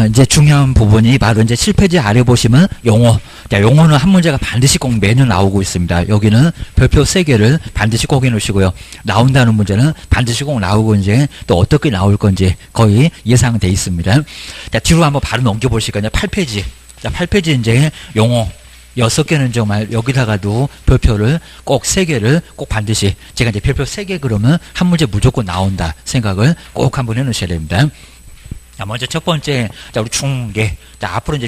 이제 중요한 부분이 바로 이제 7페이지 아래 보시면 용어. 자, 용어는 한 문제가 반드시 꼭 매년 나오고 있습니다. 여기는 별표 3개를 반드시 꼭 해놓으시고요. 나온다는 문제는 반드시 꼭 나오고 이제 또 어떻게 나올 건지 거의 예상돼 있습니다. 자, 뒤로 한번 바로 넘겨보실까요? 8페이지. 자, 8페이지 이제 용어. 6개는 정말 여기다가도 별표를 꼭 3개를 꼭 반드시 제가 이제 별표 3개 그러면 한 문제 무조건 나온다 생각을 꼭 한번 해놓으셔야 됩니다. 자, 먼저 첫 번째, 자, 우리 중개. 자, 앞으로 이제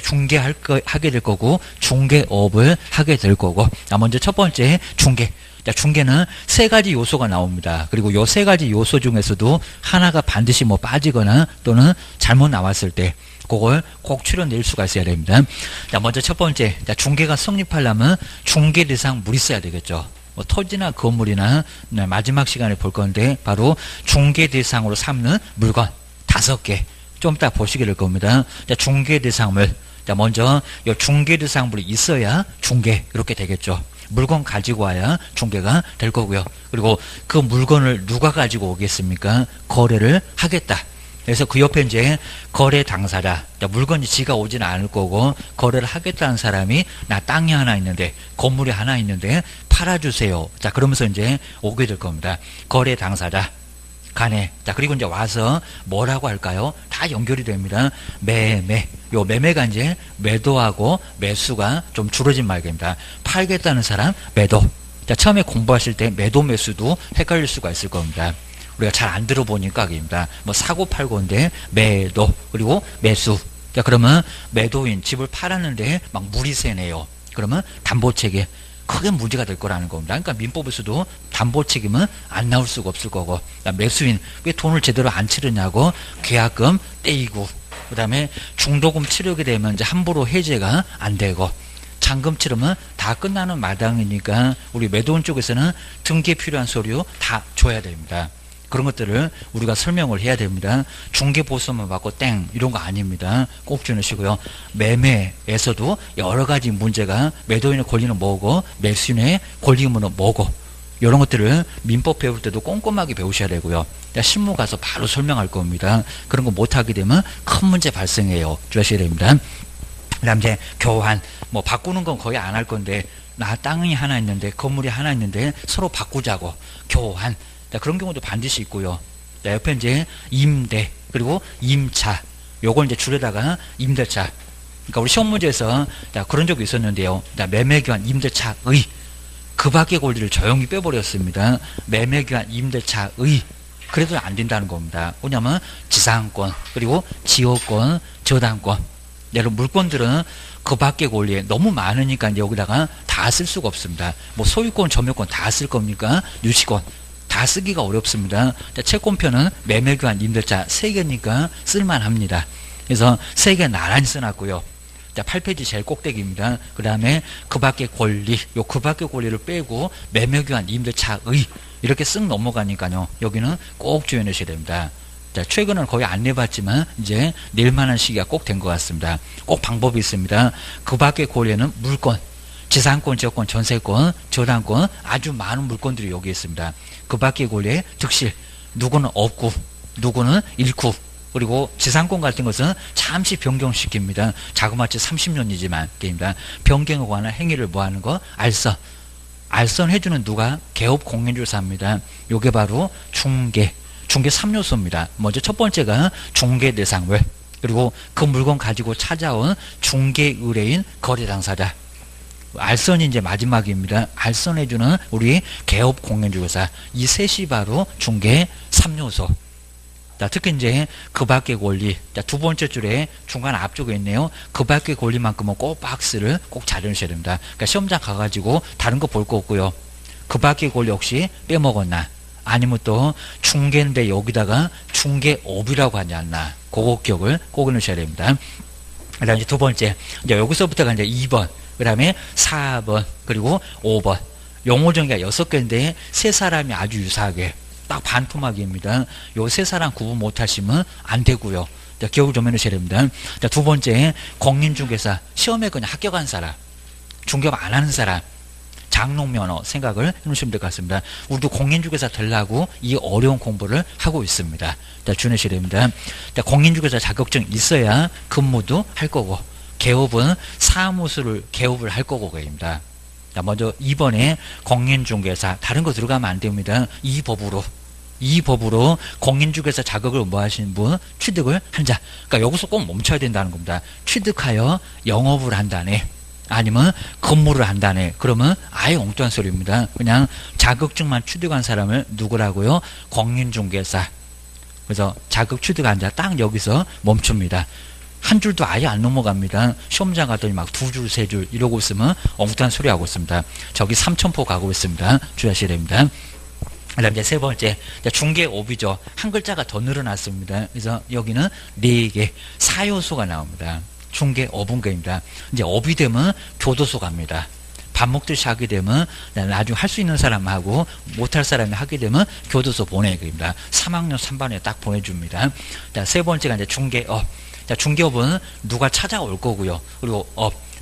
하게 될 거고, 중개업을 하게 될 거고. 자, 먼저 첫 번째, 중개. 자, 중개는 3가지 요소가 나옵니다. 그리고 요 3가지 요소 중에서도 하나가 반드시 뭐 빠지거나 또는 잘못 나왔을 때, 그걸 꼭 추려낼 수가 있어야 됩니다. 자, 먼저 첫 번째, 자, 중개가 성립하려면 중개 대상 물이 있어야 되겠죠. 뭐 토지나 건물이나 마지막 시간에 볼 건데, 바로 중개 대상으로 삼는 물건 5개. 좀 이따 보시게 될 겁니다. 자, 중개 대상물. 자, 먼저 이 중개 대상물이 있어야 중개 이렇게 되겠죠. 물건 가지고 와야 중개가 될 거고요. 그리고 그 물건을 누가 가지고 오겠습니까? 거래를 하겠다. 그래서 그 옆에 이제 거래 당사자. 자, 물건이 지가 오지는 않을 거고 거래를 하겠다는 사람이 나 땅이 하나 있는데 건물이 하나 있는데 팔아주세요. 자, 그러면서 이제 오게 될 겁니다. 거래 당사자. 간에. 자, 그리고 이제 와서 뭐라고 할까요? 다 연결이 됩니다. 매매. 요 매매가 이제 매도하고 매수가 좀 줄어진 말입니다. 팔겠다는 사람, 매도. 자, 처음에 공부하실 때 매도 매수도 헷갈릴 수가 있을 겁니다. 우리가 잘 안 들어보니까 입니다. 뭐 사고 팔고인데 매도 그리고 매수. 자, 그러면 매도인 집을 팔았는데 막 물이 새네요. 그러면 담보 책임. 크게 문제가 될 거라는 겁니다. 그러니까 민법에서도 담보 책임은 안 나올 수가 없을 거고, 매수인 왜 돈을 제대로 안 치르냐고 계약금 떼이고, 그 다음에 중도금 치르게 되면 이제 함부로 해제가 안 되고, 잔금 치르면 다 끝나는 마당이니까 우리 매도인 쪽에서는 등기에 필요한 서류 다 줘야 됩니다. 그런 것들을 우리가 설명을 해야 됩니다. 중개보수만 받고 땡 이런 거 아닙니다. 꼭 주시고요. 매매에서도 여러 가지 문제가 매도인의 권리는 뭐고 매수인의 권리는 뭐고 이런 것들을 민법 배울 때도 꼼꼼하게 배우셔야 되고요. 실무 가서 바로 설명할 겁니다. 그런 거 못하게 되면 큰 문제 발생해요. 주셔야 됩니다. 그다음 이제 교환 뭐 바꾸는 건 거의 안 할 건데 나 땅이 하나 있는데 건물이 하나 있는데 서로 바꾸자고 교환. 자, 그런 경우도 반드시 있고요. 자, 옆에 이제 임대 그리고 임차 요걸 이제 줄여다가 임대차. 그러니까 우리 시험 문제에서 자, 그런 적이 있었는데요. 자, 매매교환 임대차의 그 밖의 권리를 조용히 빼버렸습니다. 매매교환 임대차의 그래도 안 된다는 겁니다. 왜냐하면 지상권 그리고 지역권 저당권 여러분 물건들은 그 밖의 권리에 너무 많으니까 이제 여기다가 다 쓸 수가 없습니다. 뭐 소유권 점유권 다 쓸 겁니까? 유치권 다 쓰기가 어렵습니다. 채권표는 매매교환 임대차 3개니까 쓸만합니다. 그래서 3개 나란히 써놨고요. 자, 8페이지 제일 꼭대기입니다. 그 다음에 그 밖의 권리, 요 그 밖의 권리를 빼고 매매교환 임대차의 이렇게 쓱 넘어가니까요. 여기는 꼭 주의하셔야 됩니다. 자, 최근은 거의 안 내봤지만 이제 낼만한 시기가 꼭 된 것 같습니다. 꼭 방법이 있습니다. 그 밖의 권리는 물건, 지상권, 지역권, 전세권, 저당권 아주 많은 물건들이 여기 있습니다. 그 밖의 권리에 득실, 누구는 없고 누구는 잃고 그리고 지상권 같은 것은 잠시 변경시킵니다. 자그마치 30년이지만 게임입니다. 변경에 관한 행위를 뭐하는 거? 알선. 알선 해주는 누가? 개업 공인중개사입니다. 요게 바로 중개 3요소입니다. 먼저 첫 번째가 중개 대상물 그리고 그 물건 가지고 찾아온 중개 의뢰인 거래 당사자. 알선이 이제 마지막입니다. 알선해주는 우리 개업 공인중개사 이 셋이 바로 중개 3요소. 자, 특히 이제 그 밖의 권리. 자, 두 번째 줄에 중간 앞쪽에 있네요. 그 밖의 권리만큼은 꼭 박스를 꼭 잘 해주셔야 됩니다. 그러니까 시험장 가가지고 다른 거 볼 거 없고요. 그 밖의 권리 혹시 빼먹었나? 아니면 또 중개인데 여기다가 중개업이라고 하지 않나? 그거 기억을 꼭 해놓으셔야 됩니다. 그 다음 이제 두 번째. 이제 여기서부터가 이제 2번. 그 다음에 4번 그리고 5번 용어 정의가 6개인데 세 사람이 아주 유사하게 딱 반토막입니다. 요 세 사람 구분 못하시면 안 되고요. 자, 기억을 좀 해놓으셔야 됩니다. 자, 두 번째 공인중개사 시험에 그냥 합격한 사람 중개업 안 하는 사람 장롱면허 생각을 해놓으시면 될 것 같습니다. 우리도 공인중개사 되려고 이 어려운 공부를 하고 있습니다. 주의하셔야 됩니다. 공인중개사 자격증 있어야 근무도 할 거고, 개업은 사무소를 개업을 할 거고, 그입니다. 먼저 2번에 공인중개사, 다른 거 들어가면 안 됩니다. 이 법으로 공인중개사 자격을 뭐 하시는 분, 취득을 한 자. 그러니까 여기서 꼭 멈춰야 된다는 겁니다. 취득하여 영업을 한다네. 아니면 근무를 한다네. 그러면 아예 엉뚱한 소리입니다. 그냥 자격증만 취득한 사람을 누구라고요? 공인중개사. 그래서 자격 취득한 자 딱 여기서 멈춥니다. 한 줄도 아예 안 넘어갑니다. 시험장 갔더니 막 2줄, 3줄 이러고 있으면 엉뚱한 소리 하고 있습니다. 저기 삼천포 가고 있습니다. 주의하셔야 됩니다. 그 다음 이제 세 번째, 중개업이죠. 한 글자가 더 늘어났습니다. 그래서 여기는 4개, 4요소가 나옵니다. 중개업은입니다. 이제 업이 되면 교도소 갑니다. 밥 먹듯이 하게 되면 나중에 할 수 있는 사람하고 못할 사람이 하게 되면 교도소 보내기입니다. 3학년 3반에 딱 보내줍니다. 자, 세 번째가 이제 중개업. 자, 중개업은 누가 찾아올 거고요. 그리고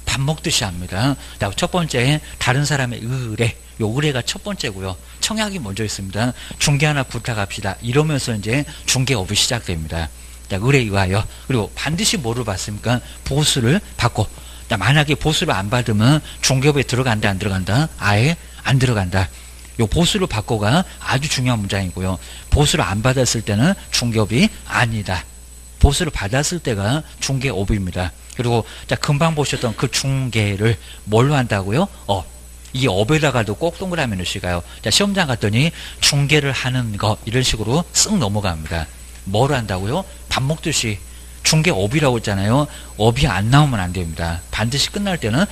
밥 먹듯이 합니다. 자, 첫 번째, 다른 사람의 의뢰. 요 의뢰가 첫 번째고요. 청약이 먼저 있습니다. 중개 하나 부탁합시다. 이러면서 이제 중개업이 시작됩니다. 자, 의뢰에 의하여. 그리고 반드시 뭐를 받습니까? 보수를 받고. 자, 만약에 보수를 안 받으면 중개업에 들어간다, 안 들어간다? 아예 안 들어간다. 요 보수를 받고가 아주 중요한 문장이고요. 보수를 안 받았을 때는 중개업이 아니다. 보수를 받았을 때가 중개업입니다. 그리고 자, 금방 보셨던 그 중개를 뭘로 한다고요? 이 업에다가도 꼭 동그라미 넣으시가요. 자, 시험장 갔더니 중개를 하는 거 이런 식으로 쓱 넘어갑니다. 뭘 한다고요? 밥 먹듯이. 중개업이라고 했잖아요. 업이 안 나오면 안 됩니다. 반드시 끝날 때는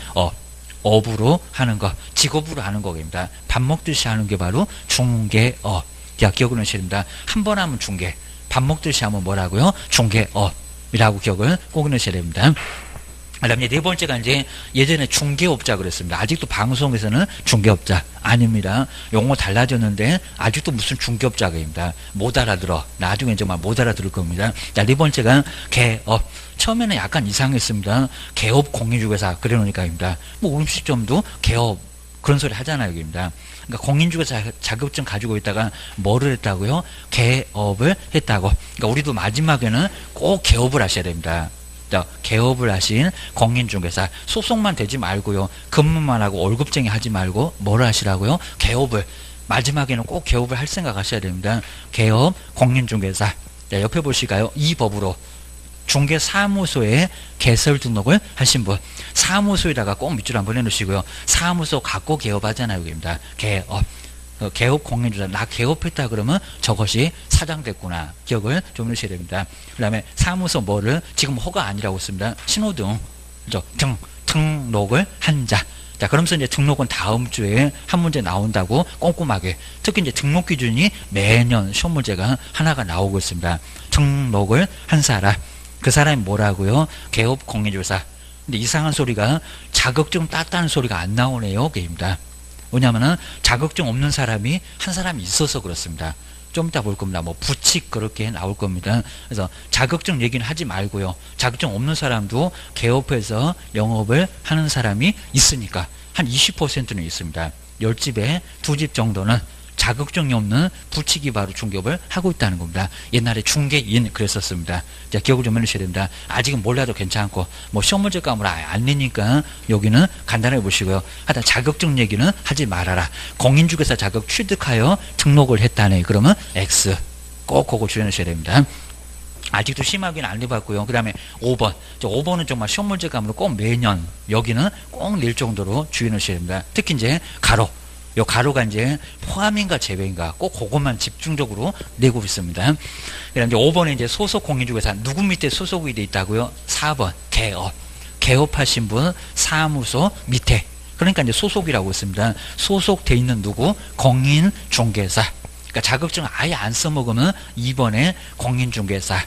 업으로 하는 거, 직업으로 하는 거입니다. 밥 먹듯이 하는 게 바로 중개업. 자, 기억을 하셔야 됩니다. 한 번 하면 중개, 밥 먹듯이 하면 뭐라고요? 중개업이라고 기억을 꼭 넣으셔야 됩니다. 그 다음에 네 번째가 이제 예전에 중개업자 그랬습니다. 아직도 방송에서는 중개업자 아닙니다. 용어 달라졌는데 아직도 무슨 중개업자가입니다. 못 알아들어. 나중에 정말 못 알아들을 겁니다. 자, 네 번째가 개업. 처음에는 약간 이상했습니다. 개업 공인중개사 그래 놓으니까입니다. 뭐 음식점도 개업 그런 소리 하잖아요, 여기입니다. 그러니까 공인중개사 자격증 가지고 있다가 뭐를 했다고요? 개업을 했다고. 그러니까 우리도 마지막에는 꼭 개업을 하셔야 됩니다. 개업을 하신 공인중개사 소속만 되지 말고요. 근무만 하고 월급쟁이 하지 말고 뭘 하시라고요? 개업을. 마지막에는 꼭 개업을 할 생각 하셔야 됩니다. 개업 공인중개사. 자, 옆에 보실까요? 이 법으로 중개사무소에 개설 등록을 하신 분. 사무소에다가 꼭 밑줄 한번 해놓으시고요. 사무소 갖고 개업하잖아요. 여기입니다. 개업. 개업 공인중개사. 나 개업했다 그러면 저것이 사장됐구나. 기억을 좀 해주셔야 됩니다. 그 다음에 사무소 뭐를 지금 허가 아니라고 씁니다. 신호등. 등록을 한 자. 자, 그러면서 이제 등록은 다음 주에 한 문제 나온다고 꼼꼼하게. 특히 이제 등록 기준이 매년 시험 문제가 하나가 나오고 있습니다. 등록을 한 사람. 그 사람이 뭐라고요? 개업 공인중개사. 근데 이상한 소리가 자격증 땄다는 소리가 안 나오네요. 그입니다. 왜냐하면 자격증 없는 사람이 한 사람이 있어서 그렇습니다. 좀 이따 볼 겁니다. 뭐 부칙 그렇게 나올 겁니다. 그래서 자격증 얘기는 하지 말고요. 자격증 없는 사람도 개업해서 영업을 하는 사람이 있으니까 한 20%는 있습니다. 10집에 2집 정도는 자격증이 없는 부칙이 바로 중개업을 하고 있다는 겁니다. 옛날에 중개인 그랬었습니다. 자, 기억을 좀 해주셔야 됩니다. 아직은 몰라도 괜찮고 뭐 시험 문제 감을 안 내니까 여기는 간단하게 보시고요. 하여튼 자격증 얘기는 하지 말아라. 공인중개사 자격 취득하여 등록을 했다네. 그러면 X 꼭 그거 주의하셔야 됩니다. 아직도 심하게는 안 해봤고요. 그 다음에 5번. 5번은 정말 시험 문제 감으로 꼭 매년 여기는 꼭 낼 정도로 주의하셔야 됩니다. 특히 이제 가로. 요 가로가 이제 포함인가 제외인가 꼭 그것만 집중적으로 내고 있습니다. 그다음 이제 5번에 이제 소속 공인중개사 누구 밑에 소속이 돼 있다고요? 4번 개업. 개업하신 분 사무소 밑에. 그러니까 이제 소속이라고 했습니다. 소속돼 있는 누구? 공인중개사. 그러니까 자격증 아예 안 써먹으면 2번에 공인중개사.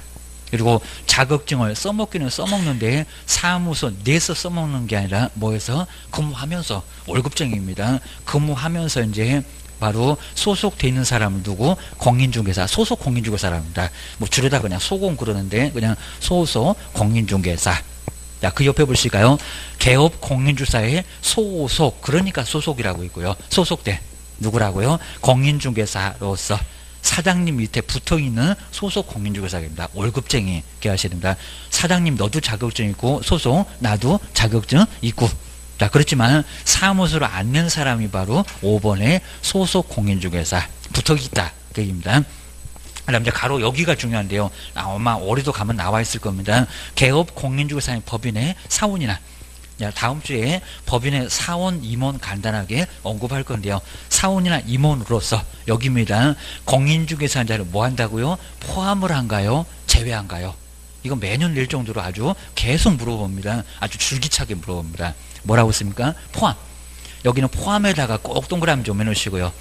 그리고 자격증을 써먹기는 써먹는데 사무소 내에서 써먹는 게 아니라 뭐해서 근무하면서 월급쟁이입니다. 근무하면서 이제 바로 소속돼 있는 사람을 두고 공인중개사, 소속 공인중개사랍니다. 뭐 줄여다 그냥 소공 그러는데 그냥 소속 공인중개사. 자, 그 옆에 보실까요? 개업 공인주사의 소속, 그러니까 소속이라고 있고요. 소속대 누구라고요? 공인중개사로서 사장님 밑에 붙어있는 소속 공인중개사입니다. 월급쟁이 기하셔야 됩니다. 사장님 너도 자격증 있고 소속 나도 자격증 있고. 자, 그렇지만 사무소를 안 낸 사람이 바로 5번에 소속 공인중개사 붙어있다 그 얘기입니다. 그다음 이제 가로 여기가 중요한데요. 아마 올해도 가면 나와 있을 겁니다. 개업 공인중개사인 법인의 사원이나, 자, 다음 주에 법인의 사원 임원 간단하게 언급할 건데요. 사원이나 임원으로서 여기입니다. 공인중개사인 자를 뭐 한다고요? 포함을 한가요? 제외한가요? 이건 매년 낼 정도로 아주 계속 물어봅니다. 아주 줄기차게 물어봅니다. 뭐라고 했습니까? 포함. 여기는 포함에다가 꼭 동그라미 좀 해놓으시고요.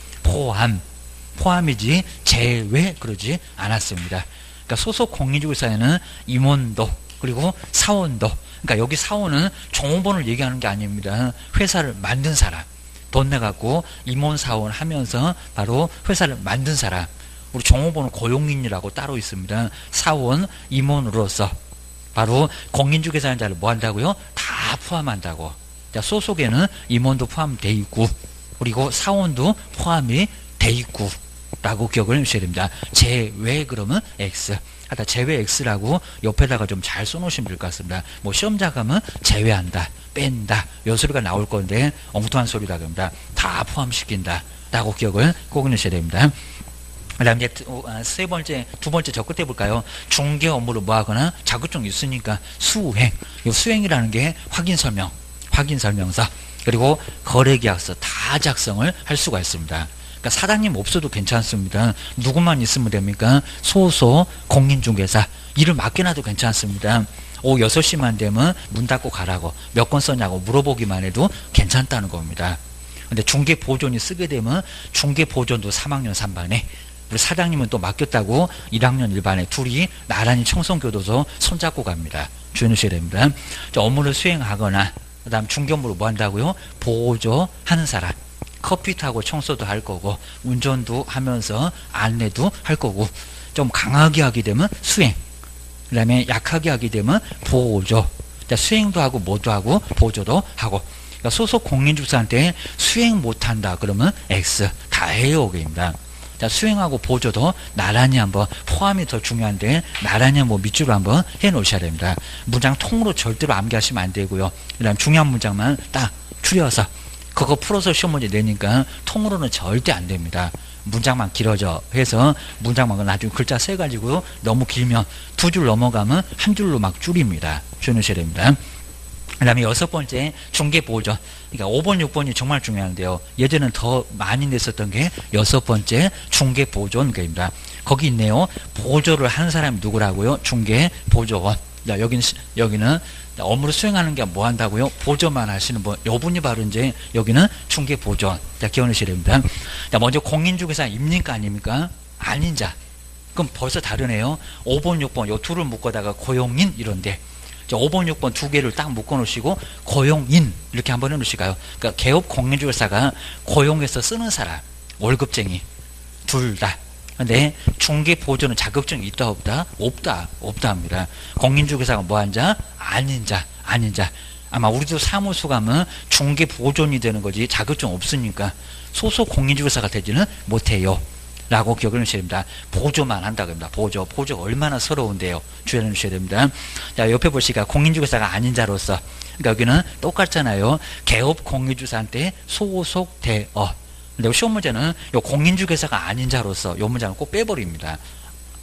포함이지 제외 그러지 않았습니다. 그러니까 소속 공인중개사에는 임원도 그리고 사원도, 그러니까 여기 사원은 종업원을 얘기하는 게 아닙니다. 회사를 만든 사람, 돈 내갖고 임원 사원 하면서 바로 회사를 만든 사람. 우리 종업원은 고용인이라고 따로 있습니다. 사원, 임원으로서 바로 공인중개사인 자를 뭐 한다고요? 다 포함한다고. 자, 소속에는 임원도 포함되어 있고 그리고 사원도 포함이 돼 있고 라고 기억을 해주셔야 됩니다. 제외 그러면 X. 하다 제외 X라고 옆에다가 좀 잘 써놓으시면 될 것 같습니다. 뭐 시험자 가면 제외한다, 뺀다 요 소리가 나올 건데 엉뚱한 소리라 그럽니다. 다 포함시킨다 라고 기억을 꼭 해주셔야 됩니다. 그 다음 이제 두 번째 저 끝에 볼까요? 중개 업무를 뭐 하거나 자격증 있으니까 수행. 이 수행이라는 게 확인설명서 그리고 거래계약서 다 작성을 할 수가 있습니다. 그러니까 사장님 없어도 괜찮습니다. 누구만 있으면 됩니까? 소속 공인중개사 일을 맡겨놔도 괜찮습니다. 오후 6시만 되면 문 닫고 가라고 몇 건 썼냐고 물어보기만 해도 괜찮다는 겁니다. 근데 중개보존이 쓰게 되면 중개보존도 3학년 3반에 우리 사장님은 또 맡겼다고 1학년 1반에 둘이 나란히 청송교도소 손잡고 갑니다. 주의하셔야 됩니다. 업무를 수행하거나 그 다음 중개업무를 뭐 한다고요? 보조하는 사람. 커피 타고 청소도 할 거고 운전도 하면서 안내도 할 거고 좀 강하게 하게 되면 수행, 그 다음에 약하게 하게 되면 보조. 자, 수행도 하고 뭐도 하고 보조도 하고. 그러니까 소속 공인중개사한테 수행 못한다 그러면 X 다 해요 그입니다. 자, 수행하고 보조도 나란히 한번 포함이 더 중요한데 나란히 한번 밑줄로 한번 해 놓으셔야 됩니다. 문장 통으로 절대로 암기하시면 안 되고요. 그 다음 중요한 문장만 딱 추려서 그거 풀어서 시험 문제 내니까 통으로는 절대 안 됩니다. 문장만 길어져 해서 문장만 나중에 글자 세가지고 너무 길면 두 줄 넘어가면 한 줄로 막 줄입니다. 주의하셔야 됩니다. 그 다음에 6번째 중개보존. 그러니까 5번, 6번이 정말 중요한데요. 예전에는 더 많이 냈었던 게 6번째 중개보존입니다. 거기 있네요. 보조를 하는 사람이 누구라고요? 중개보조원. 자, 여기는 업무를 수행하는 게 뭐 한다고요? 보조만 하시는 분. 요분이 바로 이제 여기는 중개보존. 자, 기억하셔야 됩니다. 자, 먼저 공인중개사입니까? 아닙니까? 아닌 자. 그럼 벌써 다르네요. 5번, 6번 요 둘을 묶어다가 고용인 이런데. 자, 5번, 6번 두 개를 딱 묶어 놓으시고 고용인 이렇게 한번 해 놓으실까요? 그러니까 개업 공인중개사가 고용해서 쓰는 사람, 월급쟁이 둘 다. 근데 중개보조는 자격증이 있다 없다? 없다 합니다. 공인중개사가 뭐 한 자? 아닌 자. 아마 우리도 사무소 가면 중개보존이 되는 거지 자격증 없으니까 소속 공인중개사가 되지는 못해요 라고 기억을 해주셔야 됩니다. 보조만 한다고 합니다. 보조가 얼마나 서러운데요. 주의해 주셔야 됩니다. 자, 옆에 보시니까 공인중개사가 아닌 자로서, 그러니까 여기는 똑같잖아요. 개업 공인중개사한테 소속되어. 근데 시험 문제는 요 공인중개사가 아닌 자로서 요 문장을 꼭 빼버립니다.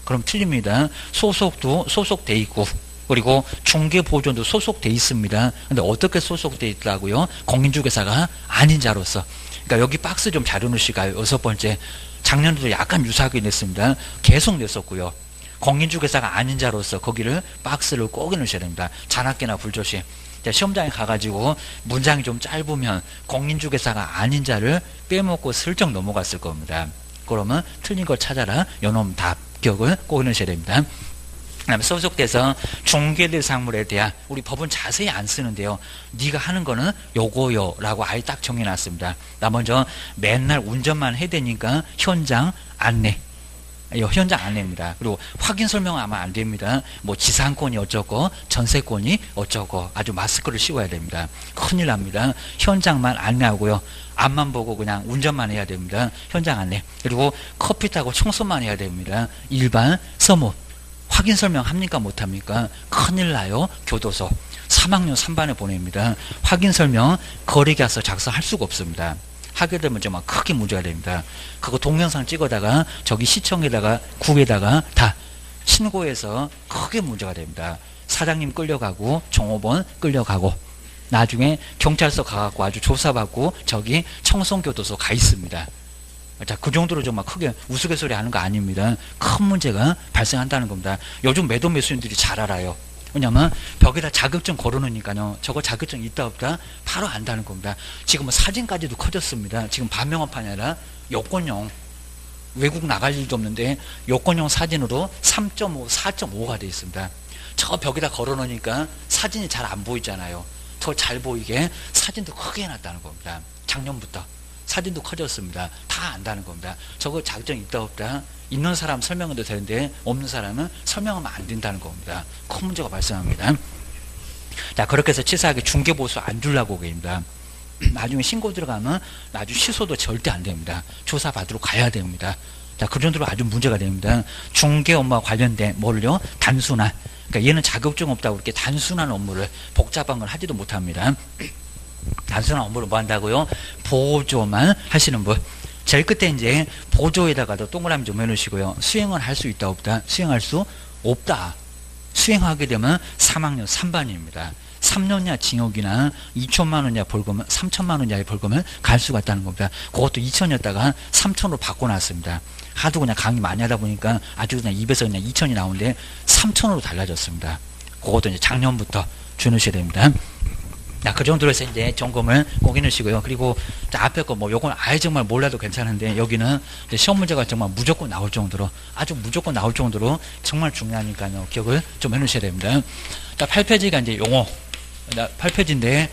그럼 틀립니다. 소속도 소속돼 있고 그리고 중개보존도 소속돼 있습니다. 근데 어떻게 소속돼 있다고요? 공인중개사가 아닌 자로서. 그러니까 여기 박스 좀 잘 해놓으시가요. 6번째. 작년에도 약간 유사하게 냈습니다. 계속 냈었고요. 공인중개사가 아닌 자로서 거기를 박스를 꼭 해놓으셔야 됩니다. 잔악계나 불조심. 시험장에 가가지고 문장이 좀 짧으면 공인중개사가 아닌 자를 빼먹고 슬쩍 넘어갔을 겁니다. 그러면 틀린 걸 찾아라. 요놈 답 기억을 꼭 해놓으셔야 됩니다. 그 다음에 소속돼서 중개대상물에 대한 우리 법은 자세히 안 쓰는데요. 네가 하는 거는 요거요 라고 아예 딱 정해놨습니다. 나 먼저 맨날 운전만 해야 되니까 현장 안내. 현장 안내입니다. 그리고 확인 설명하면 안 됩니다. 뭐 지상권이 어쩌고 전세권이 어쩌고 아주 마스크를 씌워야 됩니다. 큰일 납니다. 현장만 안내하고요. 앞만 보고 그냥 운전만 해야 됩니다. 현장 안내. 그리고 커피 타고 청소만 해야 됩니다. 일반 서무. 확인 설명 합니까 못합니까? 큰일 나요. 교도소. 3학년 3반에 보냅니다. 확인 설명 거리가서 작성할 수가 없습니다. 하게 되면 정말 크게 문제가 됩니다. 그거 동영상 찍어다가 저기 시청에다가 국에다가 다 신고해서 크게 문제가 됩니다. 사장님 끌려가고 종업원 끌려가고 나중에 경찰서 가갖고 아주 조사받고 저기 청송교도소 가 있습니다. 자, 그 정도로 정말 크게 우스갯소리 하는 거 아닙니다. 큰 문제가 발생한다는 겁니다. 요즘 매도 매수인들이 잘 알아요. 왜냐면 벽에다 자격증 걸어놓으니까요. 저거 자격증 있다 없다 바로 안다는 겁니다. 지금은 사진까지도 커졌습니다. 지금 반명업판이 아니라 여권용, 외국 나갈 일도 없는데 여권용 사진으로 3.5, 4.5가 되어 있습니다. 저 벽에다 걸어놓으니까 사진이 잘 안 보이잖아요. 더 잘 보이게 사진도 크게 해놨다는 겁니다. 작년부터 사진도 커졌습니다. 다 안다는 겁니다. 저거 자격증 있다 없다 있는 사람 설명해도 되는데 없는 사람은 설명하면 안 된다는 겁니다. 큰 문제가 발생합니다. 자, 그렇게 해서 치사하게 중개보수 안 주려고 그럽니다. 나중에 신고 들어가면 나중에 취소도 절대 안 됩니다. 조사받으러 가야 됩니다. 자, 그 정도로 아주 문제가 됩니다. 중개 업무와 관련된 뭘요? 단순한, 그러니까 얘는 자격증 없다고 이렇게 단순한 업무를 복잡한 걸 하지도 못합니다. 단순한 업무를 뭐 한다고요? 보조만 하시는 분. 제일 끝에 이제 보조에다가도 동그라미 좀 해놓으시고요. 수행을 할 수 있다 없다? 수행할 수 없다. 수행하게 되면 3학년 3반입니다. 3년 이하 징역이나 2천만 원 이하 벌금은 3천만 원 이하의 벌금을 갈 수가 있다는 겁니다. 그것도 2천이었다가 3천으로 바꿔놨습니다. 하도 그냥 강의 많이 하다 보니까 아주 그냥 입에서 그냥 2천이 나오는데 3천으로 달라졌습니다. 그것도 이제 작년부터 주무셔야 됩니다. 자, 그 정도로 해서 이제 점검을 꼭 해놓으시고요. 그리고 앞에 거 뭐 요건 아예 정말 몰라도 괜찮은데 여기는 이제 시험 문제가 정말 무조건 나올 정도로 아주 무조건 나올 정도로 정말 중요하니까요. 기억을 좀 해놓으셔야 됩니다. 자, 8페이지가 이제 용어. 8페이지인데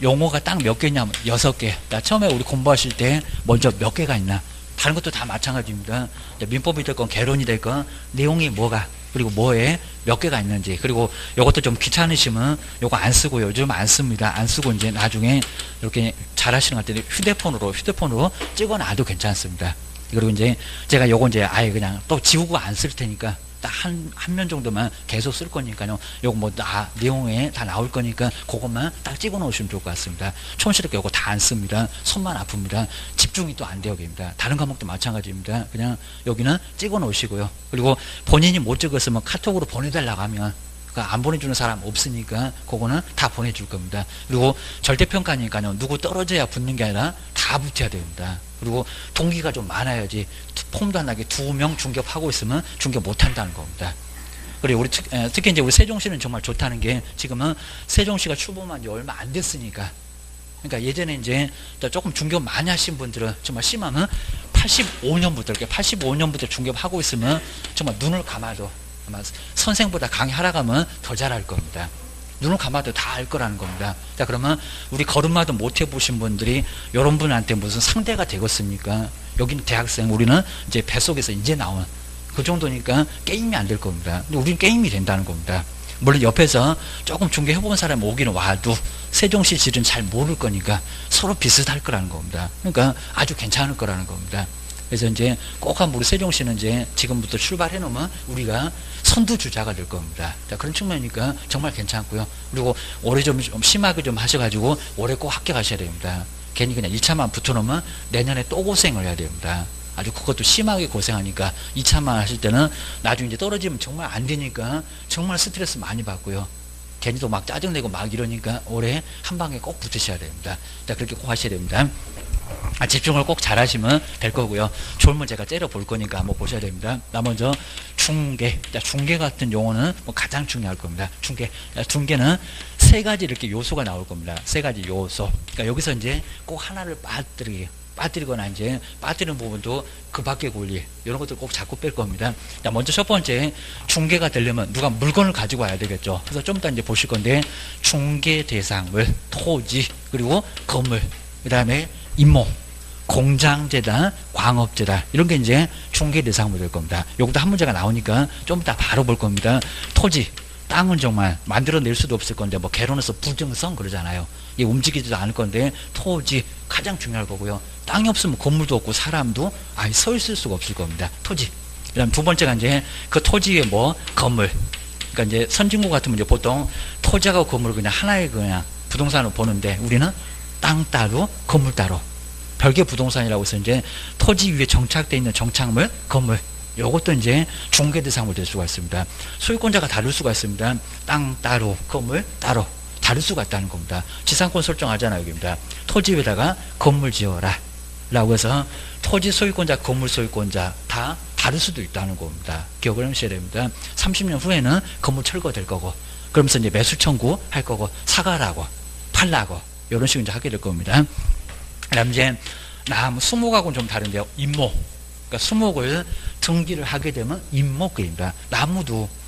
용어가 딱 몇 개 있냐면 6개. 자, 처음에 우리 공부하실 때 먼저 몇 개가 있나. 다른 것도 다 마찬가지입니다. 민법이 됐건 개론이 됐건 내용이 뭐가 그리고 뭐에 몇 개가 있는지 그리고 이것도 좀 귀찮으시면 요거 안 쓰고 요즘 안 씁니다. 안 쓰고 이제 나중에 이렇게 잘하시는 것 같은데 휴대폰으로 찍어놔도 괜찮습니다. 그리고 이제 제가 요거 이제 아예 그냥 또 지우고 안 쓸 테니까 딱 한 면 정도만 계속 쓸 거니까요. 요거 뭐 내용에 다 나올 거니까 그것만 딱 찍어 놓으시면 좋을 것 같습니다. 촌스럽게 요거 다 안 씁니다. 손만 아픕니다. 집중이 또 안 되어 됩니다. 다른 과목도 마찬가지입니다. 그냥 여기는 찍어 놓으시고요. 그리고 본인이 못 찍었으면 카톡으로 보내달라고 하면 안 보내주는 사람 없으니까 그거는 다 보내줄 겁니다. 그리고 절대평가니까요. 누구 떨어져야 붙는 게 아니라 다 붙어야 됩니다. 그리고 동기가 좀 많아야지 폼도 안 나게 2명 중개하고 있으면 중개 못한다는 겁니다. 그리고 우리 특히 이제 우리 세종시는 정말 좋다는 게 지금은 세종시가 출범한 지 얼마 안 됐으니까 그러니까 예전에 이제 조금 중개업 많이 하신 분들은 정말 심하면 85년부터 이렇게 85년부터 중개하고 있으면 정말 눈을 감아도 아마 선생보다 강의하러 가면 더 잘할 겁니다. 눈을 감아도 다 알 거라는 겁니다. 자, 그러면 우리 걸음마도 못 해보신 분들이 여러분 분한테 무슨 상대가 되겠습니까? 여기는 대학생, 우리는 이제 뱃속에서 이제 나온 그 정도니까 게임이 안 될 겁니다. 근데 우리는 게임이 된다는 겁니다. 물론 옆에서 조금 중개해본 사람이 오기는 와도 세종시 질은 잘 모를 거니까 서로 비슷할 거라는 겁니다. 그러니까 아주 괜찮을 거라는 겁니다. 그래서 이제 꼭 한번 우리 세종시는 이제 지금부터 출발해 놓으면 우리가 선두주자가 될 겁니다. 자, 그런 측면이니까 정말 괜찮고요. 그리고 올해 좀 심하게 좀 하셔가지고 올해 꼭 합격하셔야 됩니다. 괜히 그냥 1차만 붙어놓으면 내년에 또 고생을 해야 됩니다. 아주 그것도 심하게 고생하니까 2차만 하실 때는 나중에 이제 떨어지면 정말 안 되니까 정말 스트레스 많이 받고요. 괜히 또 막 짜증내고 막 이러니까 올해 한 방에 꼭 붙으셔야 됩니다. 자, 그렇게 꼭 하셔야 됩니다. 집중을 꼭 잘 하시면 될 거고요. 좋으면 제가 째려볼 거니까 한번 보셔야 됩니다. 나 먼저 중개. 중개 같은 용어는 뭐 가장 중요할 겁니다. 중개는 세 가지 이렇게 요소가 나올 겁니다. 세 가지 요소. 그러니까 여기서 이제 꼭 하나를 빠뜨리거나 이제 빠뜨리는 부분도 그 밖의 권리 이런 것들 꼭 자꾸 뺄 겁니다. 자, 먼저 첫 번째 중개가 되려면 누가 물건을 가지고 와야 되겠죠. 그래서 좀 이따 이제 보실 건데 중개 대상물, 토지, 그리고 건물, 그 다음에 임모, 공장재단, 광업재단 이런 게 이제 중개 대상으로 될 겁니다. 요것도 한 문제가 나오니까 좀 이따 바로 볼 겁니다. 토지, 땅은 정말 만들어낼 수도 없을 건데 뭐 개론에서 부정성 그러잖아요. 이게 움직이지도 않을 건데 토지 가장 중요할 거고요. 땅이 없으면 건물도 없고 사람도 아예 서 있을 수가 없을 겁니다. 토지. 그다음 두 번째가 이제 그 토지 위에 뭐 건물. 그러니까 이제 선진국 같으면 이제 보통 토지하고 건물을 그냥 하나의 그냥 부동산으로 보는데 우리는 땅 따로 건물 따로 별개 부동산이라고 해서 이제 토지 위에 정착되어 있는 정착물 건물 요것도 이제 중개 대상으로 될 수가 있습니다. 소유권자가 다를 수가 있습니다. 땅 따로 건물 따로 다를 수가 있다는 겁니다. 지상권 설정하잖아요. 여기입니다. 토지 위에다가 건물 지어라 라고 해서 토지 소유권자 건물 소유권자 다 다를 수도 있다는 겁니다. 기억을 하셔야 됩니다. 30년 후에는 건물 철거될 거고 그러면서 이제 매수 청구할 거고 사가라고 팔라고 이런 식으로 이제 하게 될 겁니다. 그다음 이제 나무 수목하고는 좀 다른데요. 임목. 그러니까 수목을 등기를 하게 되면 임목계입니다.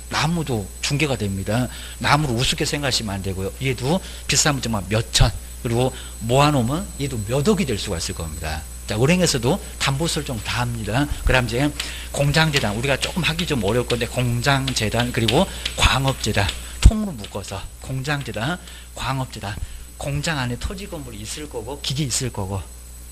나무도 중개가 됩니다. 나무를 우습게 생각하시면 안 되고요. 얘도 비싸면 정말 몇천 그리고 모아놓으면 얘도 몇 억이 될 수가 있을 겁니다. 자, 은행에서도 담보 설정 다 합니다. 그 다음 이제 공장재단 우리가 조금 하기 좀 어려울 건데 공장재단 그리고 광업재단 통으로 묶어서 공장재단 광업재단 공장 안에 토지 건물이 있을 거고 기계 있을 거고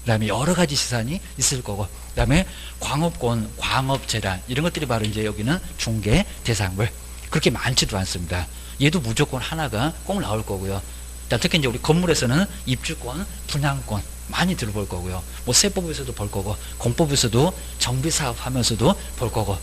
그 다음에 여러 가지 시산이 있을 거고 그 다음에 광업권 광업재단 이런 것들이 바로 이제 여기는 중개 대상물 그렇게 많지도 않습니다. 얘도 무조건 하나가 꼭 나올 거고요. 특히 이제 우리 건물에서는 입주권 분양권 많이 들어볼 거고요. 뭐 세법에서도 볼 거고 공법에서도 정비사업 하면서도 볼 거고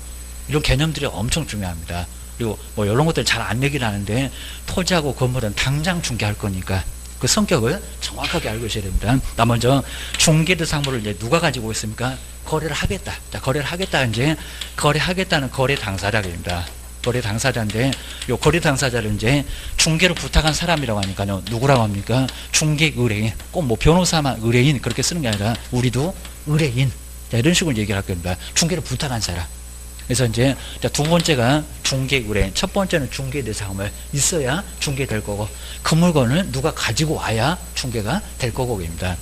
이런 개념들이 엄청 중요합니다. 그리고 뭐 이런 것들 잘 안 얘기를 하는데 토지하고 건물은 당장 중개할 거니까 그 성격을 정확하게 알고 있어야 됩니다. 나 먼저 중개 대상물을 이제 누가 가지고 있습니까? 거래를 하겠다. 자, 거래를 하겠다. 이제 거래하겠다는 거래 당사자입니다. 거래 당사자인데 요 거래 당사자를 이제 중개를 부탁한 사람이라고 하니까요. 누구라고 합니까? 중개 의뢰인. 꼭 뭐 변호사만 의뢰인 그렇게 쓰는 게 아니라 우리도 의뢰인. 자, 이런 식으로 얘기를 할 겁니다. 중개를 부탁한 사람. 그래서 이제 두 번째가 중개 의뢰인. 첫 번째는 중개 대상물 있어야 중개될 거고 그 물건을 누가 가지고 와야 중개가 될 거고입니다.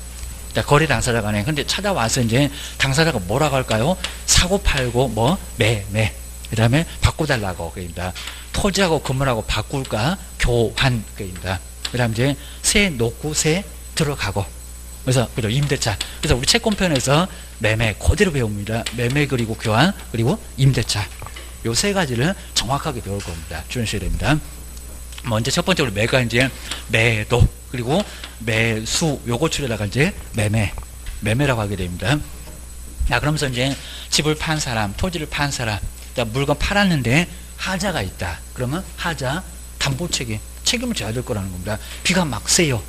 자, 거래 당사자 간에 근데 찾아와서 이제 당사자가 뭐라고 할까요? 사고 팔고 뭐 매매 그 다음에 바꿔달라고 그입니다. 토지하고 건물하고 바꿀까 교환 그입니다. 그 다음 이제 세 놓고 세 들어가고 그래서 그죠 임대차. 그래서 우리 채권편에서 매매 그대로 배웁니다. 매매 그리고 교환 그리고 임대차 요 세 가지를 정확하게 배울 겁니다. 주의하셔야 됩니다. 먼저 첫 번째로 매가 이제 매도 그리고 매수 요거 줄여다가 이제 매매라고 하게 됩니다. 자, 그러면서 이제 집을 판 사람 토지를 판 사람 자, 물건 팔았는데 하자가 있다. 그러면 하자 담보 책임을 져야 될 거라는 겁니다. 비가 막 세요.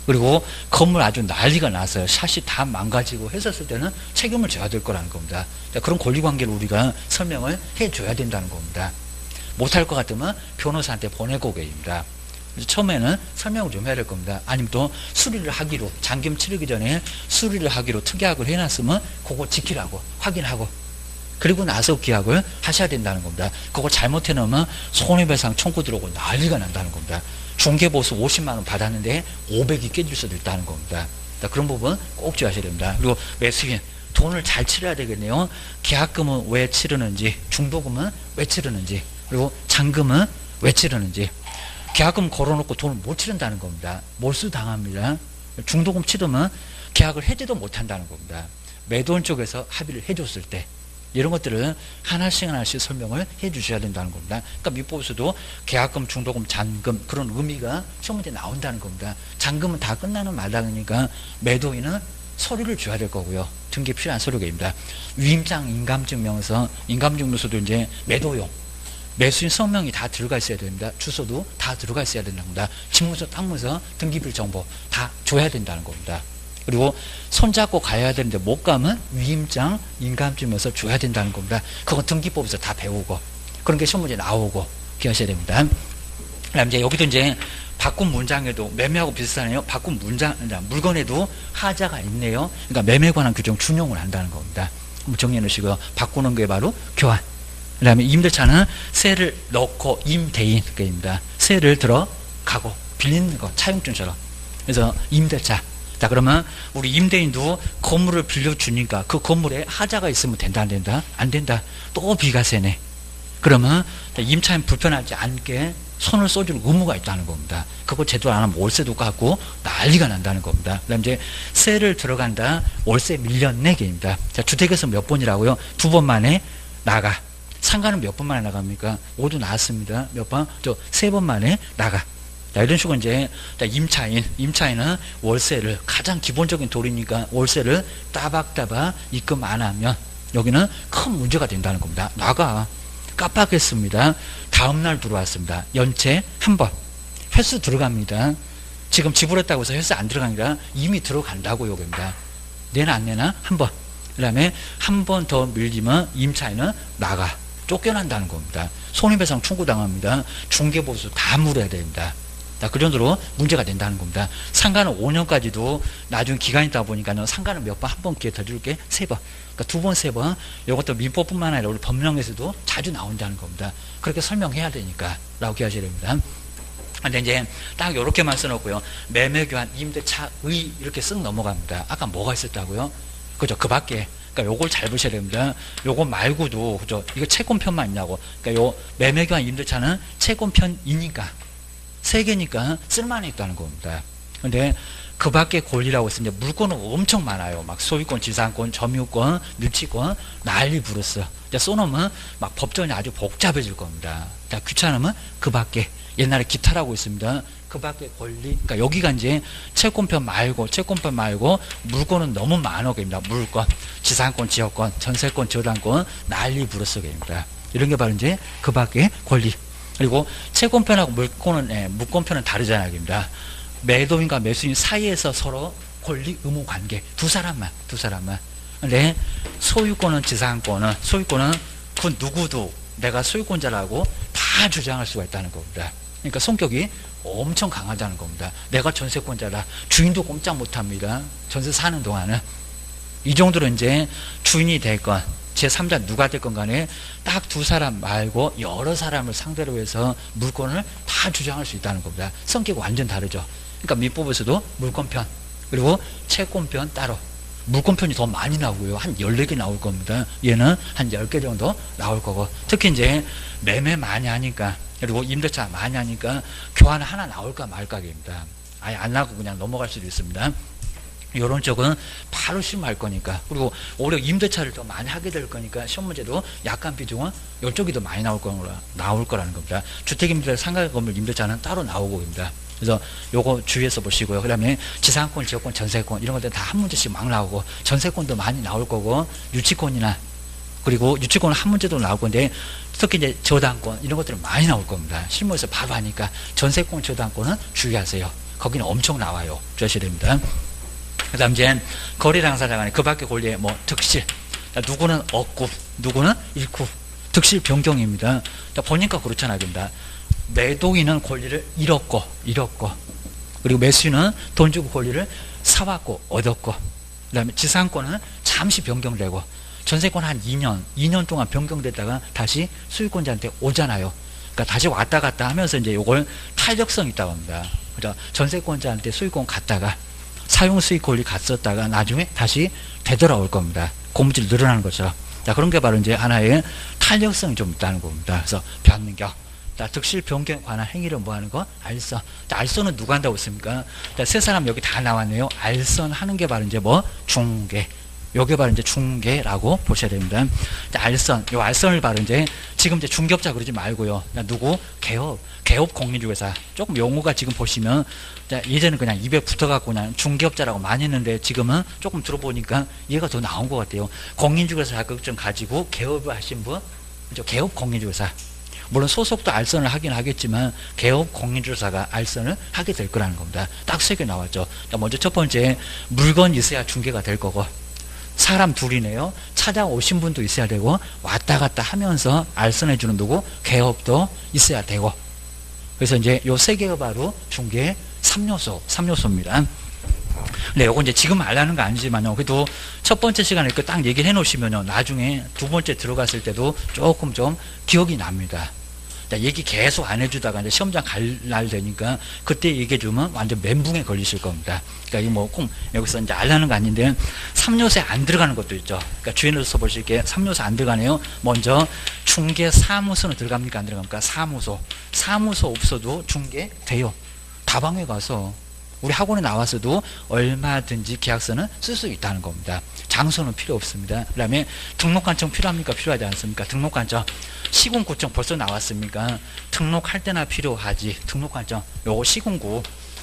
그리고 건물 아주 난리가 났어요. 샷이 다 망가지고 했었을 때는 책임을 져야 될 거라는 겁니다. 자, 그런 권리관계를 우리가 설명을 해줘야 된다는 겁니다. 못할 것 같으면 변호사한테 보내고 계십니다. 처음에는 설명을 좀 해야 될 겁니다. 아니면 또 수리를 하기로 잔금 치르기 전에 수리를 하기로 특약을 해놨으면 그거 지키라고 확인하고 그리고 나서 계약을 하셔야 된다는 겁니다. 그거 잘못해 놓으면 손해배상 청구 들어오고 난리가 난다는 겁니다. 중개보수 50만 원 받았는데 500이 깨질 수도 있다는 겁니다. 그런 부분 꼭 주의하셔야 됩니다. 그리고 매수인 돈을 잘 치러야 되겠네요. 계약금은 왜 치르는지 중도금은 왜 치르는지 그리고 잔금은 왜 치르는지 계약금 걸어놓고 돈을 못 치른다는 겁니다. 몰수당합니다. 중도금 치르면 계약을 해지도 못한다는 겁니다. 매도인 쪽에서 합의를 해줬을 때 이런 것들을 하나씩 설명을 해 주셔야 된다는 겁니다. 그러니까 민법에서도 계약금, 중도금, 잔금 그런 의미가 시험 문제 나온다는 겁니다. 잔금은 다 끝나는 마당이니까 매도인은 서류를 줘야 될 거고요. 등기 필요한 서류입니다. 위임장, 인감증명서, 인감증명서도 이제 매도용, 매수인 성명이 다 들어가 있어야 됩니다. 주소도 다 들어가 있어야 된다는 겁니다. 집문서, 땅문서, 등기bil 정보 다 줘야 된다는 겁니다. 그리고 손잡고 가야 되는데 못 가면 위임장, 인감증명서 줘야 된다는 겁니다. 그건 등기법에서 다 배우고 그런 게 시험 문제 나오고 기억하셔야 됩니다. 그다음 이제 여기도 이제 바꾼 문장에도 매매하고 비슷하네요. 바꾼 문장 물건에도 하자가 있네요. 그러니까 매매에 관한 규정 준용을 한다는 겁니다. 한번 정리해 놓으시고요. 바꾸는 게 바로 교환. 그다음에 임대차는 세를 넣고 임대인 그게입니다. 세를 들어가고 빌리는 거 차용증처럼. 그래서 임대차. 자, 그러면 우리 임대인도 건물을 빌려주니까 그 건물에 하자가 있으면 된다, 안 된다? 안 된다. 또 비과세네. 그러면 임차인 불편하지 않게 손을 써줄 의무가 있다는 겁니다. 그거 제대로 안 하면 월세도 깎고 난리가 난다는 겁니다. 그 다음 이제 세를 들어간다. 월세 밀렸네 개입니다. 자, 주택에서 몇 번이라고요? 2번 만에 나가. 상가는 몇 번 만에 나갑니까? 모두 나왔습니다. 몇 번? 3번 만에 나가. 자, 이런 식으로 이제 임차인은 월세를 가장 기본적인 도리니까 월세를 따박따박 입금 안 하면 여기는 큰 문제가 된다는 겁니다. 나가. 깜빡했습니다. 다음날 들어왔습니다. 연체 한 번. 횟수 들어갑니다. 지금 지불했다고 해서 횟수 안 들어가니까 이미 들어간다고 요겁니다. 내나 안 내나? 한 번. 그 다음에 한 번 더 밀리면 임차인은 나가. 쫓겨난다는 겁니다. 손해배상 청구당합니다. 중개보수 다 물어야 됩니다. 자, 그 정도로 문제가 된다는 겁니다. 상가는 5년까지도 나중에 기간이 있다 보니까 상가는 몇 번, 한 번 기회 더 줄게 3번. 그러니까 2번, 3번. 이것도 민법뿐만 아니라 우리 법령에서도 자주 나온다는 겁니다. 그렇게 설명해야 되니까 라고 기하셔야 됩니다. 근데 이제 딱 이렇게만 써놓고요. 매매교환, 임대차, 의 이렇게 쓱 넘어갑니다. 아까 뭐가 있었다고요? 그죠? 그 밖에. 그러니까 요걸 잘 보셔야 됩니다. 요거 말고도, 그죠? 이거 채권편만 있냐고. 그러니까 요 매매교환, 임대차는 채권편이니까. 3개니까 쓸만히 있다는 겁니다. 근데 그 밖에 권리라고 했을 때 물건은 엄청 많아요. 막 소유권, 지상권, 점유권, 유치권 난리 부르스. 써놓으면 막 법전이 아주 복잡해질 겁니다. 자, 귀찮으면 그 밖에 옛날에 기타라고 있습니다. 그 밖에 권리. 그러니까 여기가 이제 채권편 말고 물건은 너무 많아 겁니다. 물건, 지상권, 지역권, 전세권, 저당권 난리 부르스 겁니다. 이런 게 바로 이제 그 밖에 권리. 그리고 채권편하고 물권편은 다르잖아요. 매도인과 매수인 사이에서 서로 권리 의무 관계. 두 사람만. 근데 소유권은 소유권은 그 누구도 내가 소유권자라고 다 주장할 수가 있다는 겁니다. 그러니까 성격이 엄청 강하다는 겁니다. 내가 전세권자라 주인도 꼼짝 못합니다. 전세 사는 동안은. 이 정도로 이제 주인이 됐건 제3자 누가 됐건 간에 딱 두 사람 말고 여러 사람을 상대로 해서 물건을 다 주장할 수 있다는 겁니다. 성격이 완전 다르죠. 그러니까 민법에서도 물권편 그리고 채권편 따로. 물권편이 더 많이 나오고요. 한 14개 나올 겁니다. 얘는 한 10개 정도 나올 거고. 특히 이제 매매 많이 하니까 그리고 임대차 많이 하니까 교환 하나 나올까 말까입니다. 아예 안 나고 그냥 넘어갈 수도 있습니다. 이런 쪽은 바로 시험할 거니까. 그리고 오히려 임대차를 더 많이 하게 될 거니까 시험 문제도 약간 비중은 이쪽이 더 많이 나올 거라는 겁니다. 주택임대, 상가 건물 임대차는 따로 나오고 입니다. 그래서 요거 주의해서 보시고요. 그 다음에 지상권, 지역권, 전세권 이런 것들 다 한 문제씩 막 나오고 전세권도 많이 나올 거고 유치권이나 그리고 유치권은 한 문제도 나올 건데 특히 이제 저당권 이런 것들은 많이 나올 겁니다. 실무에서 바로 하니까 전세권, 저당권은 주의하세요. 거기는 엄청 나와요. 주의하셔야 됩니다. 그 다음 이제 거래 당사자 간에 그 밖에 권리에 득실. 누구는 얻고 누구는 잃고 득실 변경입니다. 보니까 그렇잖아요. 매도인은 권리를 잃었고 그리고 매수인은 돈 주고 권리를 사왔고 얻었고 그 다음에 지상권은 잠시 변경되고 전세권 한 2년 동안 변경됐다가 다시 소유권자한테 오잖아요. 그러니까 다시 왔다 갔다 하면서 이제 이걸 탄력성이 있다고 합니다. 그죠? 전세권자한테 소유권 갔다가 사용 수익 권리 갔었다가 나중에 다시 되돌아올 겁니다. 고무줄 늘어나는 것처럼. 자, 그런 게 바로 이제 하나의 탄력성이 좀 있다는 겁니다. 그래서 변경. 자, 득실 변경에 관한 행위를 뭐 하는 거? 알선. 자, 알선은 누가 한다고 했습니까? 자, 세 사람 여기 다 나왔네요. 알선 하는 게 바로 이제 중개. 요게 바로 이제 중개라고 보셔야 됩니다. 자, 알선. 요 알선을 바로 이제 지금 이제 중개업자 그러지 말고요. 누구? 개업 공인중개사. 조금 용어가 지금 보시면 자, 예전에 그냥 입에 붙어갖고 그냥 중개업자라고 많이 했는데 지금은 조금 들어보니까 얘가 더 나온 것 같아요. 공인중개사 자격증 가지고 개업을 하신 분, 그죠? 개업 공인중개사. 물론 소속도 알선을 하긴 하겠지만 개업 공인중개사가 알선을 하게 될 거라는 겁니다. 딱 3개 나왔죠. 자, 먼저 첫 번째 물건 있어야 중개가 될 거고. 사람 둘이네요. 찾아오신 분도 있어야 되고 왔다 갔다 하면서 알선해주는 누구? 개업도 있어야 되고. 그래서 이제 요 3개가 바로 중개 3요소입니다. 네, 요거 이제 지금 알라는 거 아니지만요. 그래도 첫 번째 시간에 이렇게 딱 얘기를 해 놓으시면요. 나중에 두 번째 들어갔을 때도 조금 좀 기억이 납니다. 얘기 계속 안 해주다가 이제 시험장 갈 날 되니까 그때 얘기해주면 완전 멘붕에 걸리실 겁니다. 그러니까 이거 뭐 꼭 여기서 이제 알라는 거 아닌데 3요소에 안 들어가는 것도 있죠. 그러니까 주인으로 써보실 게 3요소 안 들어가네요. 먼저 중개 사무소는 들어갑니까? 안 들어갑니까? 사무소. 사무소 없어도 중개 돼요. 다방에 가서 우리 학원에 나와서도 얼마든지 계약서는 쓸 수 있다는 겁니다. 장소는 필요 없습니다. 그 다음에 등록관청 필요합니까? 필요하지 않습니까? 등록관청. 시군구청 벌써 나왔습니까? 등록할 때나 필요하지. 등록관청. 요거 시군구,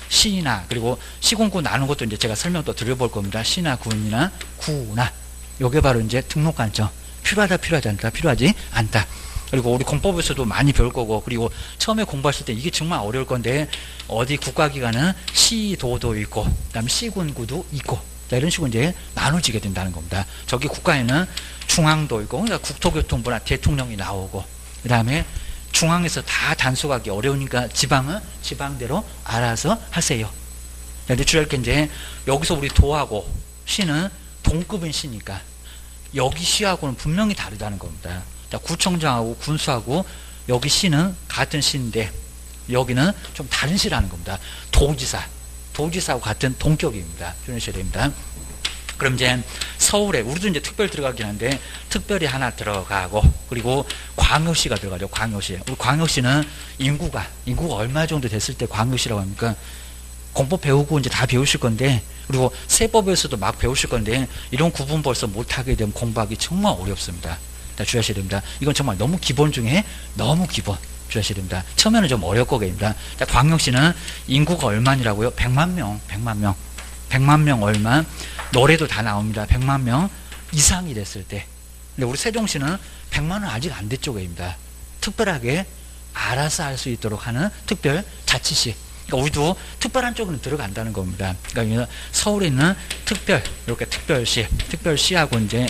시나, 그리고 시군구 나눈 것도 이제 제가 설명 또 드려볼 겁니다. 시나, 군이나, 구나. 요게 바로 이제 등록관청. 필요하다, 필요하지 않다, 필요하지 않다. 그리고 우리 공법에서도 많이 배울 거고, 그리고 처음에 공부하실 때 이게 정말 어려울 건데, 어디 국가기관은 시도도 있고, 그 다음에 시군구도 있고, 자, 이런 식으로 이제 나눠지게 된다는 겁니다. 저기 국가에는 중앙도 있고, 그러니까 국토교통부나 대통령이 나오고, 그 다음에 중앙에서 다 단속하기 어려우니까 지방은 지방대로 알아서 하세요. 근데 주의할 게 이제 여기서 우리 도하고 시는 동급인 시니까 여기 시하고는 분명히 다르다는 겁니다. 자, 구청장하고 군수하고 여기 시는 같은 시인데 여기는 좀 다른 시라는 겁니다. 도지사하고 같은 동격입니다. 주의하셔야 됩니다. 그럼 이제 서울에 우리도 이제 특별 들어가긴 한데 특별히 하나 들어가고, 그리고 광역시가 들어가죠. 광역시. 우리 광역시는 인구가 얼마 정도 됐을 때 광역시라고 합니까? 공법 배우고 이제 다 배우실 건데, 그리고 세법에서도 막 배우실 건데 이런 구분 벌써 못하게 되면 공부하기 정말 어렵습니다. 주의하셔야 됩니다. 이건 정말 너무 기본 중에 너무 기본. 주의하셔야 됩니다. 처음에는 좀 어려울 거겠습니다. 광역시는 인구가 얼마니라고요? 100만 명. 100만 명 얼마? 노래도 다 나옵니다. 100만 명 이상이 됐을 때. 근데 우리 세종시는 100만은 아직 안 됐죠. 입니다. 특별하게 알아서 할 수 있도록 하는 특별 자치시. 그러니까 우리도 특별한 쪽으로 들어간다는 겁니다. 그러니까 서울에 있는 이렇게 특별시하고 이제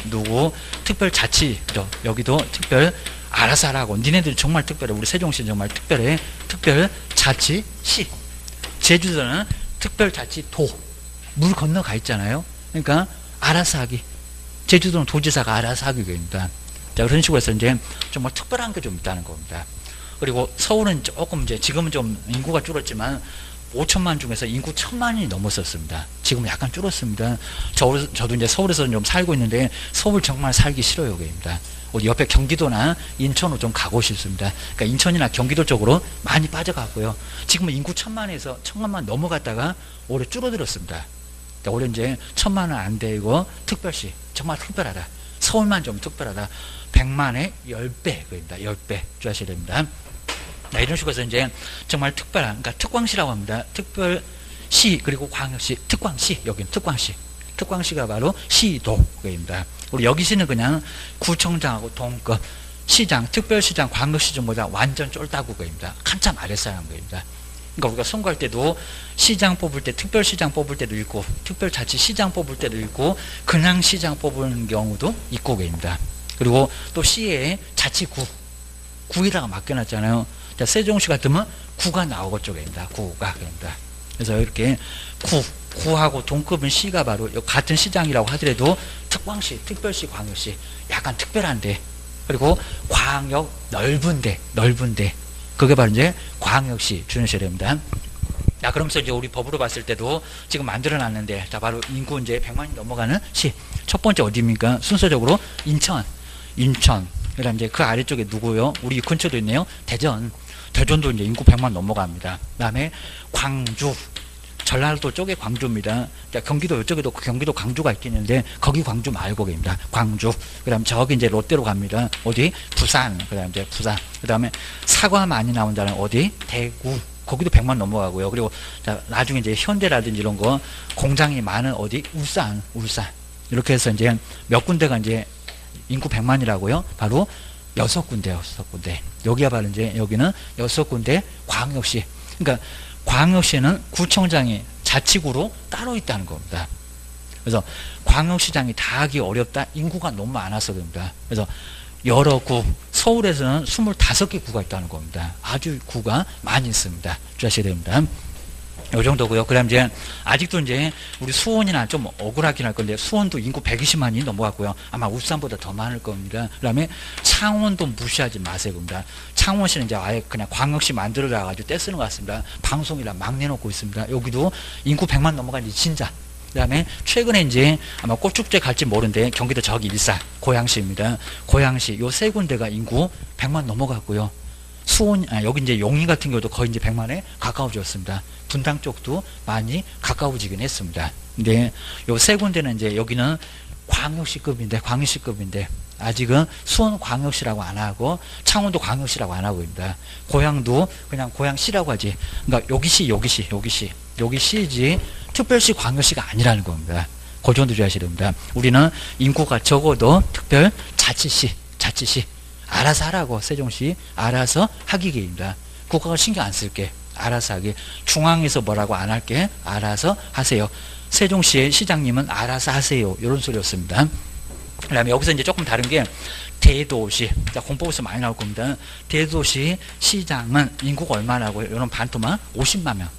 특별자치죠. 여기도 특별 알아서 하라고. 니네들이 정말 특별해. 우리 세종시 정말 특별해. 특별자치시. 제주도는 특별자치도. 물 건너가 있잖아요. 그러니까 알아서 하기. 제주도는 도지사가 알아서 하기입니다. 자, 그런 식으로 해서 이제 정말 특별한 게 좀 있다는 겁니다. 그리고 서울은 조금 이제 지금은 좀 인구가 줄었지만 5천만 중에서 인구 1,000만이 넘었었습니다. 지금 약간 줄었습니다. 저도 이제 서울에서 좀 살고 있는데 서울 정말 살기 싫어요, 여기입니다. 우리 옆에 경기도나 인천으로 좀 가고 싶습니다. 그러니까 인천이나 경기도 쪽으로 많이 빠져갔고요. 지금은 인구 1,000만에서 1,000만 넘어갔다가 올해 줄어들었습니다. 올해 이제 1,000만은 안 되고 특별시 정말 특별하다. 서울만 좀 특별하다. 100만의 10배 그입니다. 10배 주의하셔야 됩니다. 네, 이런 식으로 해서 이제 정말 특별한, 그러니까 특광시라고 합니다. 특별시, 그리고 광역시, 특광시, 여기는 특광시가 바로 시도입니다. 우리 여기시는 그냥 구청장하고 동급, 시장, 특별시장, 광역시장보다 완전 쫄따구입니다. 한참 아랫사람입니다. 그러니까 우리가 선거할 때도 시장 뽑을 때, 특별시장 뽑을 때도 있고, 특별자치시장 뽑을 때도 있고, 그냥 시장 뽑는 경우도 있고 입니다. 그리고 또 시에 자치구, 구에다가 맡겨놨잖아요. 자, 세종시 같으면 구가 나오고 쪽입니다. 구가. 그래서 이렇게 구하고 동급은 시가 바로 같은 시장이라고 하더라도 특광시, 특별시, 광역시 약간 특별한데, 그리고 광역 넓은데 그게 바로 이제 광역시 주의하셔야 됩니다. 자, 그러면서 이제 우리 법으로 봤을 때도 지금 만들어 놨는데, 자, 바로 인구 이제 100만이 넘어가는 시. 첫 번째 어디입니까? 순서적으로 인천. 그 다음 이제 그 아래쪽에 누구요? 우리 근처도 있네요. 대전도 이제 인구 100만 넘어갑니다. 그 다음에 광주. 전라도 쪽에 광주입니다. 자, 경기도 이쪽에도 경기도 광주가 있겠는데 거기 광주 말고입니다. 광주. 그다음 저기 이제 롯데로 갑니다. 어디? 부산. 그다음 이제 부산. 그다음에 사과 많이 나온 데는 어디? 대구. 거기도 100만 넘어가고요. 그리고 자, 나중에 이제 현대라든지 이런 거 공장이 많은 어디? 울산. 이렇게 해서 이제 몇 군데가 이제 인구 100만이라고요. 바로 6군데. 여기가 바로 이제 여기는 6군데 광역시. 그러니까 광역시는 구청장이 자치구로 따로 있다는 겁니다. 그래서 광역시장이 다 하기 어렵다. 인구가 너무 많아서 그럽니다. 그래서 여러 구, 서울에서는 25개 구가 있다는 겁니다. 아주 구가 많이 있습니다. 주의하셔야 됩니다. 요 정도고요. 그다음 이제 아직도 이제 우리 수원이나 좀 억울하긴 할 건데 수원도 인구 120만이 넘어갔고요. 아마 울산보다 더 많을 겁니다. 그다음에 창원도 무시하지 마세요. 겁니다. 창원시는 이제 아예 그냥 광역시 만들어라 가지고 떼쓰는 것 같습니다. 방송이라 막 내놓고 있습니다. 여기도 인구 100만 넘어간 지 진짜. 그다음에 최근에 이제 아마 꽃축제 갈지 모르는데 경기도 저기 일산 고양시입니다. 고양시 요 세 군데가 인구 100만 넘어갔고요. 수원 여기 이제 용인 같은 경우도 거의 이제 100만에 가까워졌습니다. 분당 쪽도 많이 가까워지긴 했습니다. 근데 요 세 군데는 이제 여기는 광역시급인데 아직은 수원 광역시라고 안 하고 창원도 광역시라고 안 하고 있습니다. 고향도 그냥 고향시라고 하지. 그러니까 여기시지 특별시 광역시가 아니라는 겁니다. 그 정도 주의하셔야 됩니다. 우리는 인구가 적어도 특별자치시 알아서 하라고 세종시 알아서 하기 계획입니다. 국가가 신경 안 쓸게. 알아서 하게. 중앙에서 뭐라고 안 할게. 알아서 하세요. 세종시의 시장님은 알아서 하세요. 이런 소리였습니다. 그 다음에 여기서 이제 조금 다른 게 대도시. 공법에서 많이 나올 겁니다. 대도시 시장은 인구가 얼마라고요? 이런 반토막 50만 명.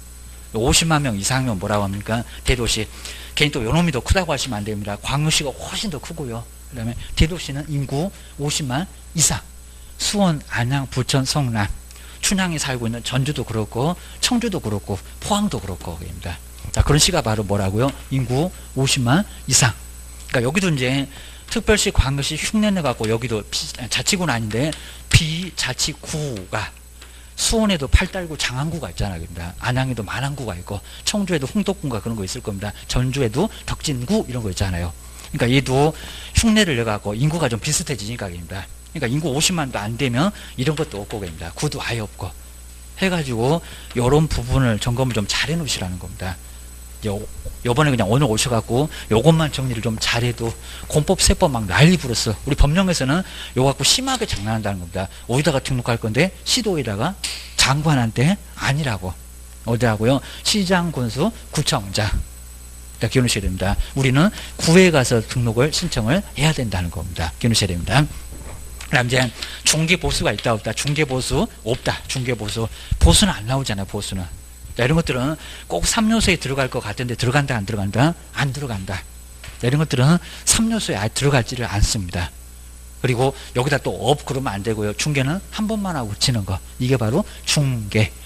50만 명 이상이면 뭐라고 합니까? 대도시. 괜히 또 요놈이 더 크다고 하시면 안 됩니다. 광역시가 훨씬 더 크고요. 그 다음에 대도시는 인구 50만 이상. 수원, 안양, 부천, 성남, 춘향이 살고 있는 전주도 그렇고 청주도 그렇고 포항도 그렇고 입니다. 자, 그런 시가 바로 뭐라고요? 인구 50만 이상. 그러니까 여기도 이제 특별시, 광역시 흉내내 갖고 여기도 자치구는 아닌데 비자치구가 수원에도 팔달구 장안구가 있잖아요. 그러니까 안양에도 만안구가 있고 청주에도 홍덕군가 그런 거 있을 겁니다. 전주에도 덕진구 이런 거 있잖아요. 그러니까 얘도 흉내를 내갖고 인구가 좀 비슷해지니까 입니다. 그러니까 인구 50만도 안 되면 이런 것도 없고 입니다. 구도 아예 없고 해가지고 이런 부분을 점검을 좀 잘해 놓으시라는 겁니다. 요번에 그냥 오늘 오셔갖고 요것만 정리를 좀 잘해도 공법 세법 막 난리 부렸어. 우리 법령에서는 요거 갖고 심하게 장난한다는 겁니다. 어디다가 등록할 건데 시도에다가 장관한테 아니라고. 어디라고요? 시장, 군수, 구청장. 기억하셔야 됩니다. 우리는 구에 가서 등록을 신청을 해야 된다는 겁니다. 기억하셔야 됩니다. 그다음 이제 중개보수가 있다 없다. 중개보수 없다. 중개보수. 보수는 안 나오잖아요. 보수는. 자, 이런 것들은 꼭 3요소에 들어갈 것 같은데 들어간다 안 들어간다? 안 들어간다. 자, 이런 것들은 3요소에 아예 들어갈지를 않습니다. 그리고 여기다 또 업 그러면 안 되고요. 중개는 한 번만 하고 치는 거. 이게 바로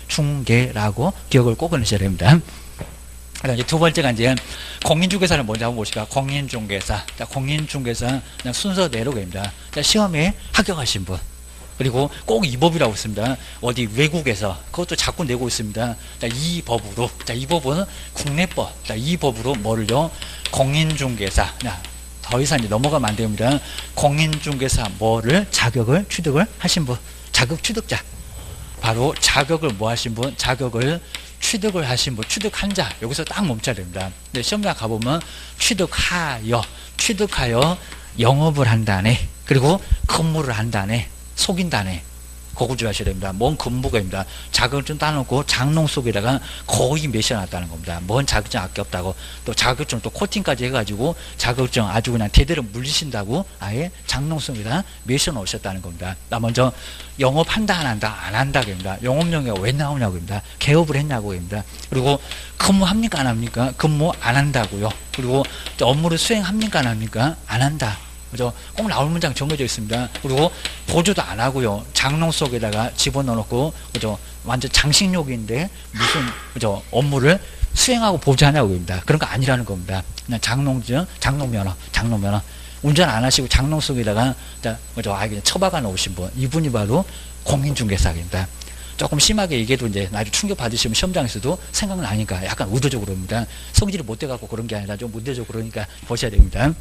중개라고 기억을 꼭 해주셔야 됩니다. 이제 두 번째가 이제 공인중개사를 먼저 한번 보실까? 공인중개사. 자, 공인중개사 그냥 순서 내로입니다. 자, 시험에 합격하신 분. 그리고 꼭 이 법이라고 있습니다. 어디 외국에서 그것도 자꾸 내고 있습니다. 자, 이 법으로. 자, 이 법은 국내법. 자, 이 법으로 뭐를요? 공인중개사. 자, 더 이상 이제 넘어가면 안 됩니다. 공인중개사 뭐를 자격을 취득을 하신 분. 자격 취득자. 바로 자격을 뭐 하신 분? 자격을 취득을 하신 분, 취득한 자, 여기서 딱 멈춰야 됩니다. 근데 시험장 가보면 취득하여 영업을 한다네. 그리고 근무를 한다네. 속인다네. 그거 주의하셔야 됩니다. 뭔 근무가입니다. 자격증 따놓고 장롱 속에다가 거의 매셔놨다는 겁니다. 뭔 자격증 아꼈다고. 또 자격증 또 코팅까지 해가지고 자격증 아주 그냥 대대로 물리신다고 아예 장롱 속에다 매셔놓으셨다는 겁니다. 나 먼저 영업한다 안 한다 안 한다 입니다. 영업령이 왜 나오냐고 입니다. 개업을 했냐고 입니다. 그리고 근무합니까 안 합니까? 근무 안 한다고요. 그리고 업무를 수행합니까 안 합니까? 안 한다. 그죠? 꼭 나올 문장 정해져 있습니다. 그리고 보조도 안 하고요. 장롱 속에다가 집어넣어놓고, 그죠? 완전 장식용인데 무슨, 그죠? 업무를 수행하고 보조하냐고 입니다. 그런 거 아니라는 겁니다. 그냥 장롱증, 장롱면허. 운전 안 하시고 장롱 속에다가, 그죠? 그냥 처박아 놓으신 분. 이분이 바로 공인중개사입니다. 조금 심하게 얘기해도 이제 나중에 충격 받으시면 시험장에서도 생각나니까 약간 의도적으로입니다. 성질이 못 돼갖고 그런 게 아니라 좀 문제적으로 그러니까 보셔야 됩니다.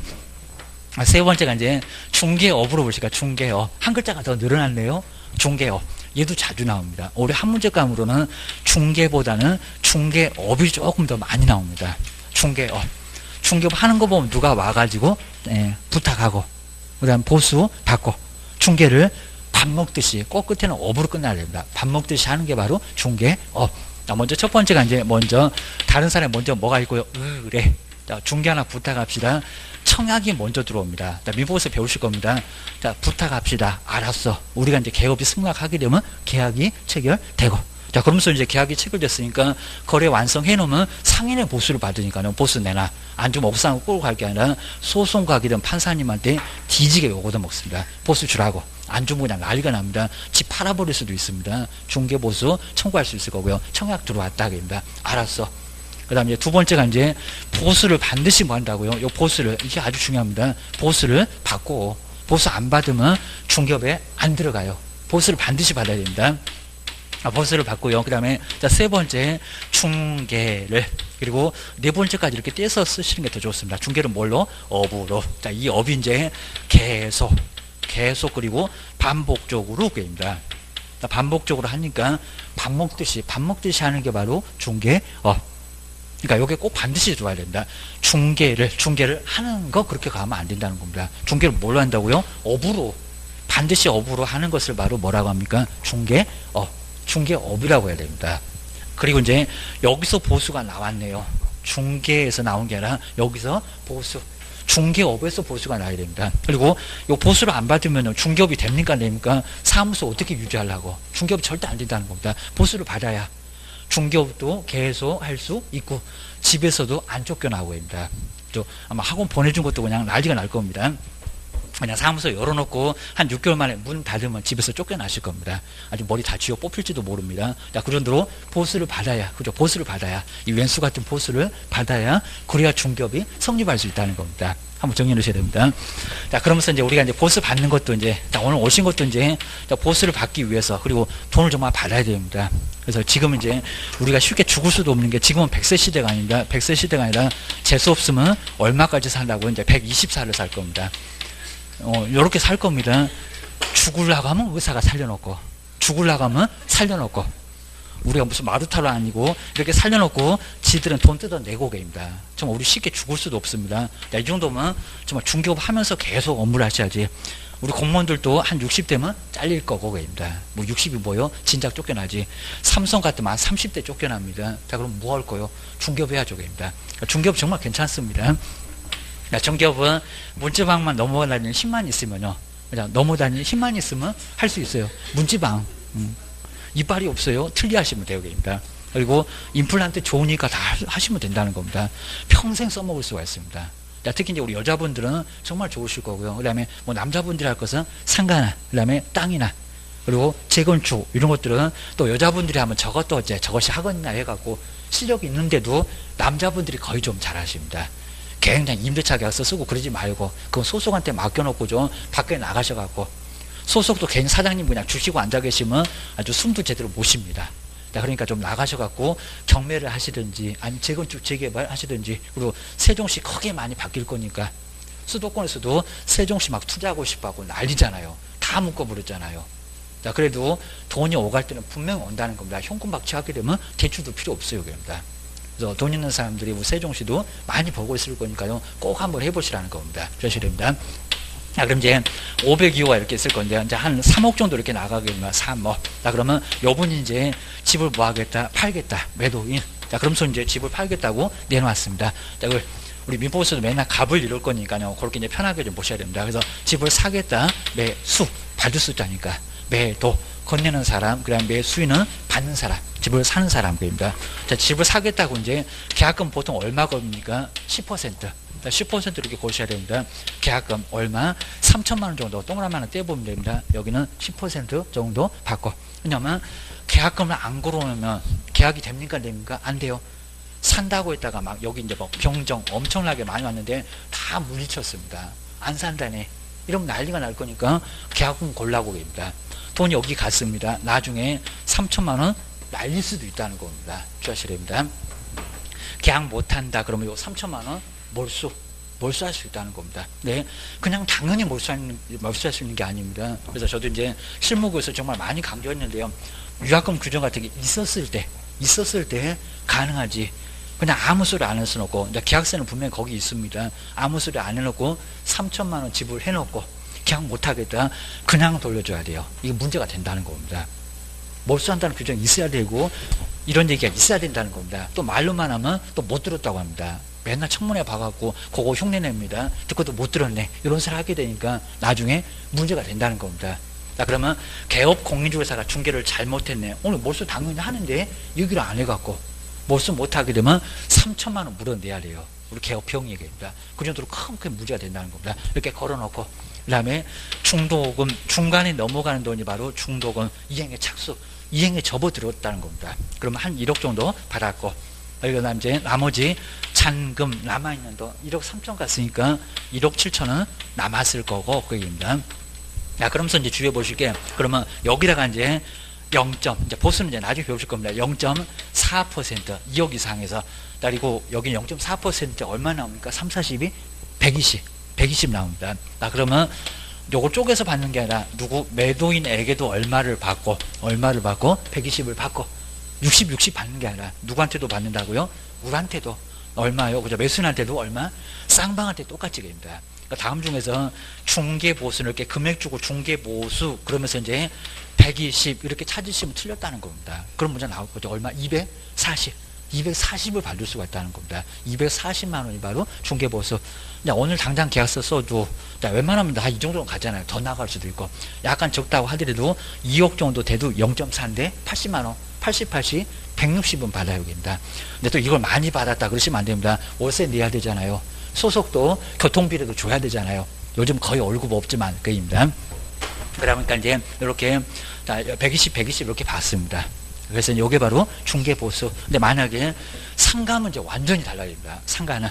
세 번째가 이제 중개업으로 보실까? 중개업. 한 글자가 더 늘어났네요. 중개업. 얘도 자주 나옵니다. 올해 한 문제감으로는 중개보다는 중개업이 조금 더 많이 나옵니다. 중개업. 중개업 하는 거 보면 누가 와가지고 부탁하고 그 다음 보수 받고 중개를 밥 먹듯이 꼭 끝에는 업으로 끝나야 됩니다. 밥 먹듯이 하는 게 바로 중개업. 자, 먼저 첫 번째가 이제 먼저 다른 사람이 먼저 뭐가 있고요. 의뢰. 자, 중개 하나 부탁합시다. 청약이 먼저 들어옵니다. 자, 민법에서 배우실 겁니다. 자, 부탁합시다. 알았어. 우리가 이제 개업이 승낙하게 되면 계약이 체결되고. 자, 그러면서 이제 계약이 체결됐으니까 거래 완성해 놓으면 상인의 보수를 받으니까요. 보수 내놔. 안 주면 업상을 끌고 갈 게 아니라 소송가기든 판사님한테 뒤지게 요거도 먹습니다. 보수 주라고. 안 주면 그냥 난리가 납니다. 집 팔아버릴 수도 있습니다. 중개보수 청구할 수 있을 거고요. 청약 들어왔다 그럽니다. 알았어. 그 다음에 두 번째가 이제 보수를 반드시 뭐 한다고요? 요 보수를, 이게 아주 중요합니다. 보수를 받고, 보수 안 받으면 중개업에 안 들어가요. 보수를 반드시 받아야 됩니다. 보수를 받고요. 그 다음에 세 번째 중개를, 그리고 네 번째까지 이렇게 떼서 쓰시는 게 더 좋습니다. 중개를 뭘로? 업으로. 자, 이 업이 이제 계속 그리고 반복적으로 게임입니다. 반복적으로 하니까 밥 먹듯이 하는 게 바로 중개업. 그러니까 요게 꼭 반드시 들어와야 된다. 중개를 하는 거 그렇게 가면 안 된다는 겁니다. 중개를 뭘로 한다고요? 업으로. 반드시 업으로 하는 것을 바로 뭐라고 합니까? 중개업이라고 해야 됩니다. 그리고 이제 여기서 보수가 나왔네요. 중개에서 나온 게 아니라 여기서 보수. 중개업에서 보수가 나야 됩니다. 그리고 이 보수를 안 받으면 중개업이 됩니까? 안 됩니까? 사무소 어떻게 유지하려고? 중개업이 절대 안 된다는 겁니다. 보수를 받아야 중개업도 계속 할 수 있고 집에서도 안 쫓겨나고 합니다. 또 아마 학원 보내준 것도 그냥 난리가 날 겁니다. 그냥 사무소 열어놓고 한 6개월 만에 문 닫으면 집에서 쫓겨나실 겁니다. 아주 머리 다 쥐어 뽑힐지도 모릅니다. 자, 그 정도로 보수를 받아야, 그죠? 보수를 받아야, 이 왼수 같은 보수를 받아야 그래야 중개업이 성립할 수 있다는 겁니다. 한번 정리해 주셔야 됩니다. 자, 그러면서 이제 우리가 이제 보수 받는 것도 이제, 자, 오늘 오신 것도 이제 보수를 받기 위해서, 그리고 돈을 정말 받아야 됩니다. 그래서 지금 이제 우리가 쉽게 죽을 수도 없는 게 지금은 100세 시대가 아닙니다. 100세 시대가 아니라 재수 없으면 얼마까지 살라고 이제 124를 살 겁니다. 요렇게 살 겁니다. 죽으려고 하면 의사가 살려놓고, 죽으려고 하면 살려놓고, 우리가 무슨 마루타로 아니고 이렇게 살려놓고 지들은 돈 뜯어내고 계십니다. 정말 우리 쉽게 죽을 수도 없습니다. 야, 이 정도면 정말 중개업 하면서 계속 업무를 하셔야지. 우리 공무원들도 한 60대면 잘릴 거고 계십니다. 뭐 60이 뭐요? 진작 쫓겨나지. 삼성 같으면 한 30대 쫓겨납니다. 자, 그럼 뭐 할 거요? 중개업 해야죠 계십니다. 중개업 정말 괜찮습니다. 중개업은 문지방만 넘어다니는 힘만 있으면요. 넘어다니는 힘만 있으면 할 수 있어요. 문지방. 이빨이 없어요. 틀리하시면 돼요. 그리고 임플란트 좋으니까 다 하시면 된다는 겁니다. 평생 써먹을 수가 있습니다. 특히 이제 우리 여자분들은 정말 좋으실 거고요. 그 다음에 뭐 남자분들이 할 것은 상가나, 그 다음에 땅이나, 그리고 재건축, 이런 것들은 또 여자분들이 하면 저것도 이제 저것이 하거나 해갖고 실력이 있는데도 남자분들이 거의 좀 잘하십니다. 굉장히 임대차 계약서 쓰고 그러지 말고, 그건 소속한테 맡겨놓고 좀 밖에 나가셔갖고, 소속도 괜히 사장님 그냥 주시고 앉아 계시면 아주 숨도 제대로 못 쉽니다. 그러니까 좀 나가셔갖고 경매를 하시든지, 아니면 재건축 재개발 하시든지, 그리고 세종시 크게 많이 바뀔 거니까, 수도권에서도 세종시 막 투자하고 싶어 하고 난리잖아요. 다 묶어버렸잖아요. 자, 그래도 돈이 오갈 때는 분명히 온다는 겁니다. 현금 박치하게 되면 대출도 필요 없어요. 그럽니다. 그래서 돈 있는 사람들이 뭐 세종시도 많이 보고 있을 거니까요. 꼭 한번 해보시라는 겁니다. 그러셔야 됩니다. 자, 그럼 이제 502호가 이렇게 있을 건데, 이제 한 3억 정도 이렇게 나가게 되면 3억. 자, 그러면 요분이 이제 집을 뭐 하겠다? 팔겠다. 매도인. 자, 그러면서 이제 집을 팔겠다고 내놓았습니다. 자, 우리 민법에서도 맨날 갑을 이룰 거니까요. 그렇게 이제 편하게 좀 보셔야 됩니다. 그래서 집을 사겠다. 매수. 받을 숫자니까. 매도. 건네는 사람. 그 다음에 매수인은 받는 사람. 집을 사는 사람입니다. 자, 집을 사겠다고 이제 계약금 보통 얼마 겁니까? 10%. 10% 이렇게 보셔야 됩니다. 계약금 얼마? 3천만 원 정도 동그라미 하나 떼보면 됩니다. 여기는 10% 정도 받고. 왜냐하면 계약금을 안 걸어놓으면 계약이 됩니까? 안 됩니까? 안 돼요. 산다고 했다가 막 여기 이제 뭐 병정 엄청나게 많이 왔는데 다 물리쳤습니다. 안 산다네. 이러면 난리가 날 거니까 계약금 골라고 됩니다. 돈이 여기 갔습니다. 나중에 3천만 원 날릴 수도 있다는 겁니다. 주의하셔야 됩니다. 계약 못한다 그러면 요 3천만 원 몰수할 수 있다는 겁니다. 네, 그냥 당연히 몰수할 수 있는 게 아닙니다. 그래서 저도 이제 실무부에서 정말 많이 강조했는데요. 유약금 규정 같은 게 있었을 때 가능하지. 그냥 아무 소리 안 해서 놓고, 계약서는 분명히 거기 있습니다. 아무 소리 안 해놓고 3천만 원 지불해놓고 계약 못하겠다. 그냥 돌려줘야 돼요. 이게 문제가 된다는 겁니다. 몰수한다는 규정이 있어야 되고 이런 얘기가 있어야 된다는 겁니다. 또 말로만 하면 또 못 들었다고 합니다. 맨날 청문회 봐갖고 그거 흉내냅니다. 듣고도 못 들었네. 이런 소리 하게 되니까 나중에 문제가 된다는 겁니다. 자, 그러면 개업 공인중개사가 중개를 잘못했네. 오늘 몰수 당연히 하는데 얘기를 안 해갖고 몰수 못하게 되면 3천만 원 물어내야 돼요. 우리 개업형 얘기입니다. 그 정도로 큰 문제가 된다는 겁니다. 이렇게 걸어놓고 그 다음에 중도금, 중간에 넘어가는 돈이 바로 중도금, 이행의 착수, 이행에 접어들었다는 겁니다. 그러면 한 1억 정도 받았고, 그리고 이제 나머지 잔금 남아있는 돈 1억 3천 갔으니까 1억 7천은 남았을 거고 그 얘기입니다. 자, 그러면서 이제 주의해 보실게. 그러면 여기다가 이제 0. 이제 보수는 이제 나중에 배우실 겁니다. 0.4% 2억 이상에서. 그리고 여기 0.4% 얼마 나옵니까? 3, 40이 120 나옵니다. 자, 그러면 요거 쪼개서 받는 게 아니라 누구 매도인에게도 얼마를 받고 120을 받고 60 받는 게 아니라 누구한테도 받는다고요? 우리한테도 얼마요? 그죠? 매수인한테도 얼마? 쌍방한테 똑같이 됩니다. 그러니까 다음 중에서 중개보수는 이렇게 금액 주고 중개보수 그러면서 이제 120 이렇게 찾으시면 틀렸다는 겁니다. 그런 문제 나올 거죠. 얼마? 240을 받을 수가 있다는 겁니다. 240만 원이 바로 중개보수. 오늘 당장 계약서 써도 웬만하면 다 이 정도는 가잖아요. 더 나갈 수도 있고 약간 적다고 하더라도 2억 정도 돼도 0.4인데 80만 원 80 160은 받아야 됩니다. 근데 또 이걸 많이 받았다 그러시면 안 됩니다. 월세 내야 되잖아요. 소속도 교통비라도 줘야 되잖아요. 요즘 거의 월급 없지만 그입니다. 그러니까 이제 이렇게 120 이렇게 받습니다. 그래서 이게 바로 중개보수. 근데 만약에 상가면 이제 완전히 달라집니다. 상가는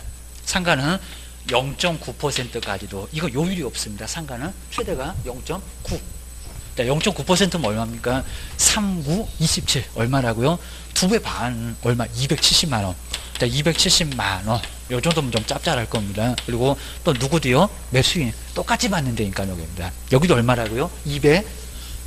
0.9%까지도 이거 요율이 없습니다. 상가는 최대가 0.9. 0.9%면 얼마입니까? 3, 9, 27 얼마라고요? 2배 반 얼마? 270만 원. 270만 원. 요 정도면 좀 짭짤할 겁니다. 그리고 또 누구도요? 매수인 똑같이 받는다니까 여기입니다. 여기도 얼마라고요?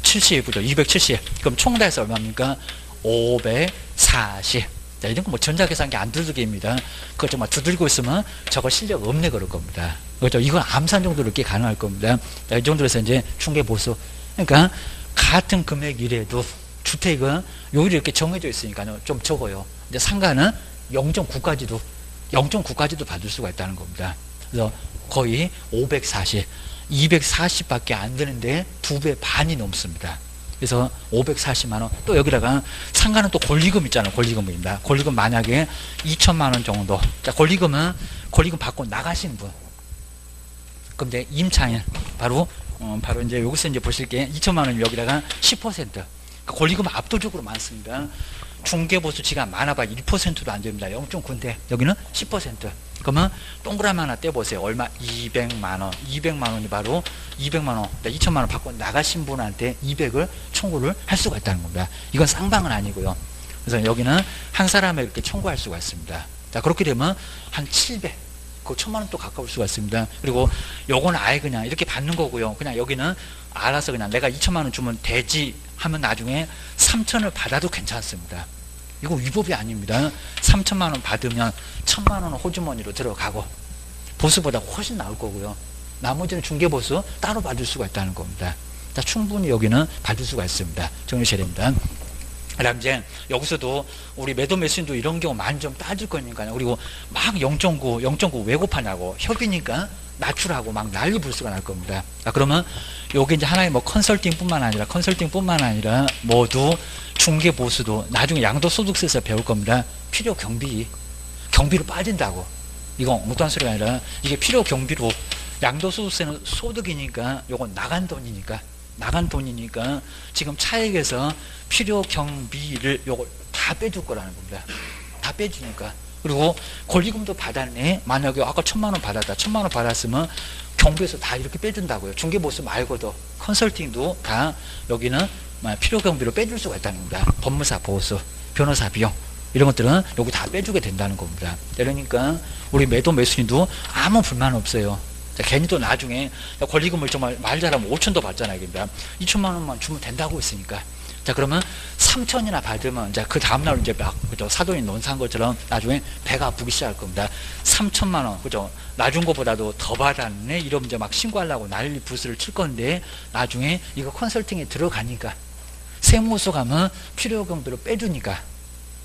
270이죠. 270. 그럼 총 다 해서 얼마입니까? 540. 자, 이런 거 뭐 전자계산기 안 두들깁니다. 그거 정말 두들고 있으면 저거 실력 없네 그럴 겁니다. 그렇죠? 이건 암산 정도로 이렇게 가능할 겁니다. 자, 이 정도로 해서 이제 중개보수. 그러니까 같은 금액이라도 주택은 요율이 이렇게 정해져 있으니까요. 좀 적어요. 이제 상가는 0.9까지도 받을 수가 있다는 겁니다. 그래서 거의 540, 240밖에 안 되는데 2배 반이 넘습니다. 그래서 540만 원. 또 여기다가 상가는 또 권리금 있잖아요. 권리금입니다. 권리금 만약에 2천만 원 정도. 자, 권리금 받고 나가신 분. 그럼 이제 임차인 바로 이제 여기서 이제 보실 게 2천만 원 여기다가 10%. 그러니까 권리금 압도적으로 많습니다. 중개보수치가 많아봐 1%도 안 됩니다. 0.9인데 여기는 10%. 그러면 동그라미 하나 떼보세요. 얼마? 200만 원. 200만 원이 바로 200만 원. 2천만 원 받고 나가신 분한테 200을 청구를 할 수가 있다는 겁니다. 이건 쌍방은 아니고요. 그래서 여기는 한 사람에 이렇게 청구할 수가 있습니다. 자, 그렇게 되면 한 700. 그 1000만 원 또 가까울 수가 있습니다. 그리고 요거는 아예 그냥 이렇게 받는 거고요. 그냥 여기는 알아서 그냥 내가 2천만 원 주면 되지 하면 나중에 3천을 받아도 괜찮습니다. 이거 위법이 아닙니다. 3천만 원 받으면 1000만 원은 호주머니로 들어가고 보수보다 훨씬 나을 거고요. 나머지는 중개보수 따로 받을 수가 있다는 겁니다. 자, 충분히 여기는 받을 수가 있습니다. 정리하셔야 됩니다. 그다음 이제 여기서도 우리 매도 매수인도 이런 경우 많이 좀 따질 거니까요. 그리고 막 0.9 왜 곱하냐고 협의니까 낮추라고 막 난리 불수가 날 겁니다. 자, 그러면 요게 이제 하나의 뭐 컨설팅뿐만 아니라 모두 중개보수도 나중에 양도소득세에서 배울 겁니다. 필요 경비로 빠진다고. 이거 엉뚱한 소리가 아니라 이게 필요 경비로 양도소득세는 소득이니까 요건 나간 돈이니까 지금 차액에서 필요 경비를 요걸 다 빼줄 거라는 겁니다. 다 빼주니까. 그리고 권리금도 받았네. 만약에 아까 1000만 원 받았다. 1000만 원 받았으면 경비에서 다 이렇게 빼준다고요. 중개보수 말고도 컨설팅도 다 여기는 필요 경비로 빼줄 수가 있다는 겁니다. 법무사 보수, 변호사 비용 이런 것들은 여기 다 빼주게 된다는 겁니다. 그러니까 우리 매도 매수인도 아무 불만 없어요. 자, 괜히 또 나중에 권리금을 정말 말 잘하면 5천도 받잖아요. 2천만 원만 주면 된다고 했으니까. 자, 그러면 3천이나 받으면 이제 그 다음날 이제 막 그죠 사돈이 논산 것처럼 나중에 배가 아프기 시작할 겁니다. 3천만 원 그죠 나준 것보다도 더 받았네 이러면 이제 막 신고하려고 난리 부스를 칠 건데 나중에 이거 컨설팅에 들어가니까 세무서 가면 필요 경비로 빼주니까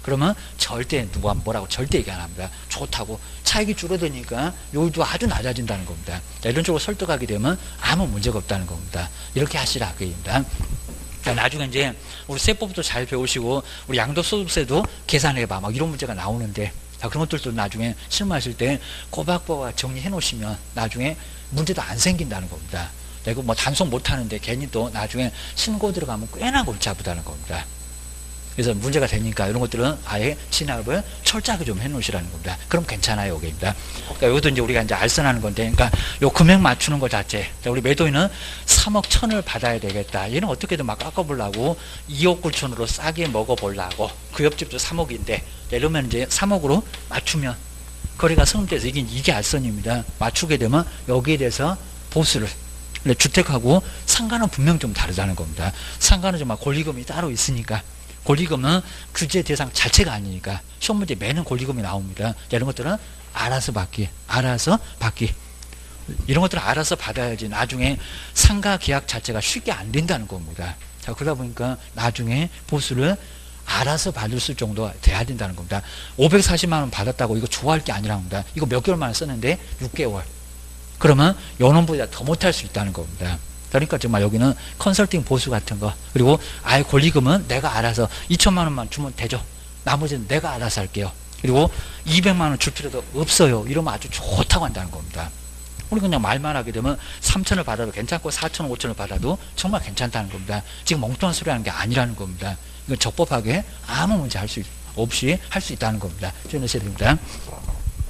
그러면 절대 누가 뭐라고 절대 얘기 안 합니다. 좋다고. 차익이 줄어드니까 요율도 아주 낮아진다는 겁니다. 자, 이런 쪽으로 설득하게 되면 아무 문제가 없다는 겁니다. 이렇게 하시라 그 얘기입니다. 자, 나중에 이제 우리 세법도 잘 배우시고 우리 양도소득세도 계산해봐 막 이런 문제가 나오는데, 자, 그런 것들도 나중에 실무하실 때 꼬박꼬박 정리해 놓으시면 나중에 문제도 안 생긴다는 겁니다. 자, 이거 뭐 단속 못 하는데 괜히 또 나중에 신고 들어가면 꽤나 골치 아프다는 겁니다. 그래서 문제가 되니까 이런 것들은 아예 진압을 철저하게 좀 해놓으시라는 겁니다. 그럼 괜찮아요, 여기입니다. 그러니까 여기도 이제 우리가 이제 알선하는 건데, 그러니까 요 금액 맞추는 것 자체. 자, 우리 매도인은 3억 1천을 받아야 되겠다. 얘는 어떻게든 막 깎아보려고 2억 9천으로 싸게 먹어보려고. 그 옆집도 3억인데, 이러면 이제 3억으로 맞추면 거래가 성립돼서 이게 알선입니다. 맞추게 되면 여기에 대해서 보수를. 근데 주택하고 상가는 분명 좀 다르다는 겁니다. 상가는 정말 권리금이 따로 있으니까. 권리금은 규제 대상 자체가 아니니까 시험 문제 매년 권리금이 나옵니다. 이런 것들은 알아서 받기. 이런 것들은 알아서 받아야지 나중에 상가 계약 자체가 쉽게 안 된다는 겁니다. 자, 그러다 보니까 나중에 보수를 알아서 받을 수 정도 돼야 된다는 겁니다. 540만 원 받았다고 이거 좋아할 게 아니랍니다. 이거 몇 개월 만에 썼는데 6개월. 그러면 연원보다 더 못할 수 있다는 겁니다. 그러니까 정말 여기는 컨설팅 보수 같은 거, 그리고 아예 권리금은 내가 알아서 2천만 원만 주면 되죠. 나머지는 내가 알아서 할게요. 그리고 200만 원 줄 필요도 없어요. 이러면 아주 좋다고 한다는 겁니다. 우리 그냥 말만 하게 되면 3천을 받아도 괜찮고 4천, 5천을 받아도 정말 괜찮다는 겁니다. 지금 멍뚱한 소리 하는 게 아니라는 겁니다. 이건 적법하게 아무 문제 없이 할 수 있다는 겁니다. 주의하셔야 됩니다.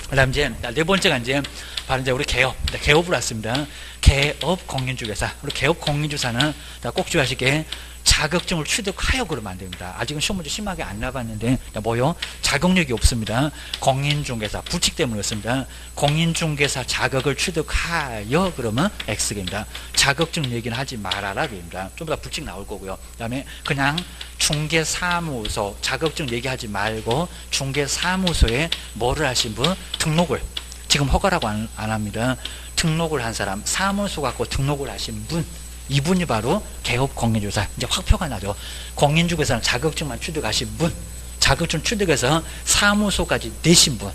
그 다음 이제 네 번째가 이제 바로 이제 우리 개업으로 왔습니다. 개업 공인중개사. 우리 개업 공인중개사는 꼭 주의하실 게 자격증을 취득하여 그러면 안 됩니다. 아직은 시험 문제 심하게 안 나갔는데 뭐요? 자격력이 없습니다. 공인중개사 불칙 때문이었습니다. 공인중개사 자격을 취득하여 그러면 X입니다. 자격증 얘기는 하지 말아라 입니다. 좀 더 불칙 나올 거고요. 그다음에 그냥 중개사무소 자격증 얘기하지 말고 중개사무소에 뭐를 하신 분 등록을 지금 허가라고 안 합니다. 등록을 한 사람 사무소 갖고 등록을 하신 분 이분이 바로 개업 공인중개사. 이제 확 표가 나죠. 공인중개사는 자격증만 취득하신 분, 자격증 취득해서 사무소까지 내신 분,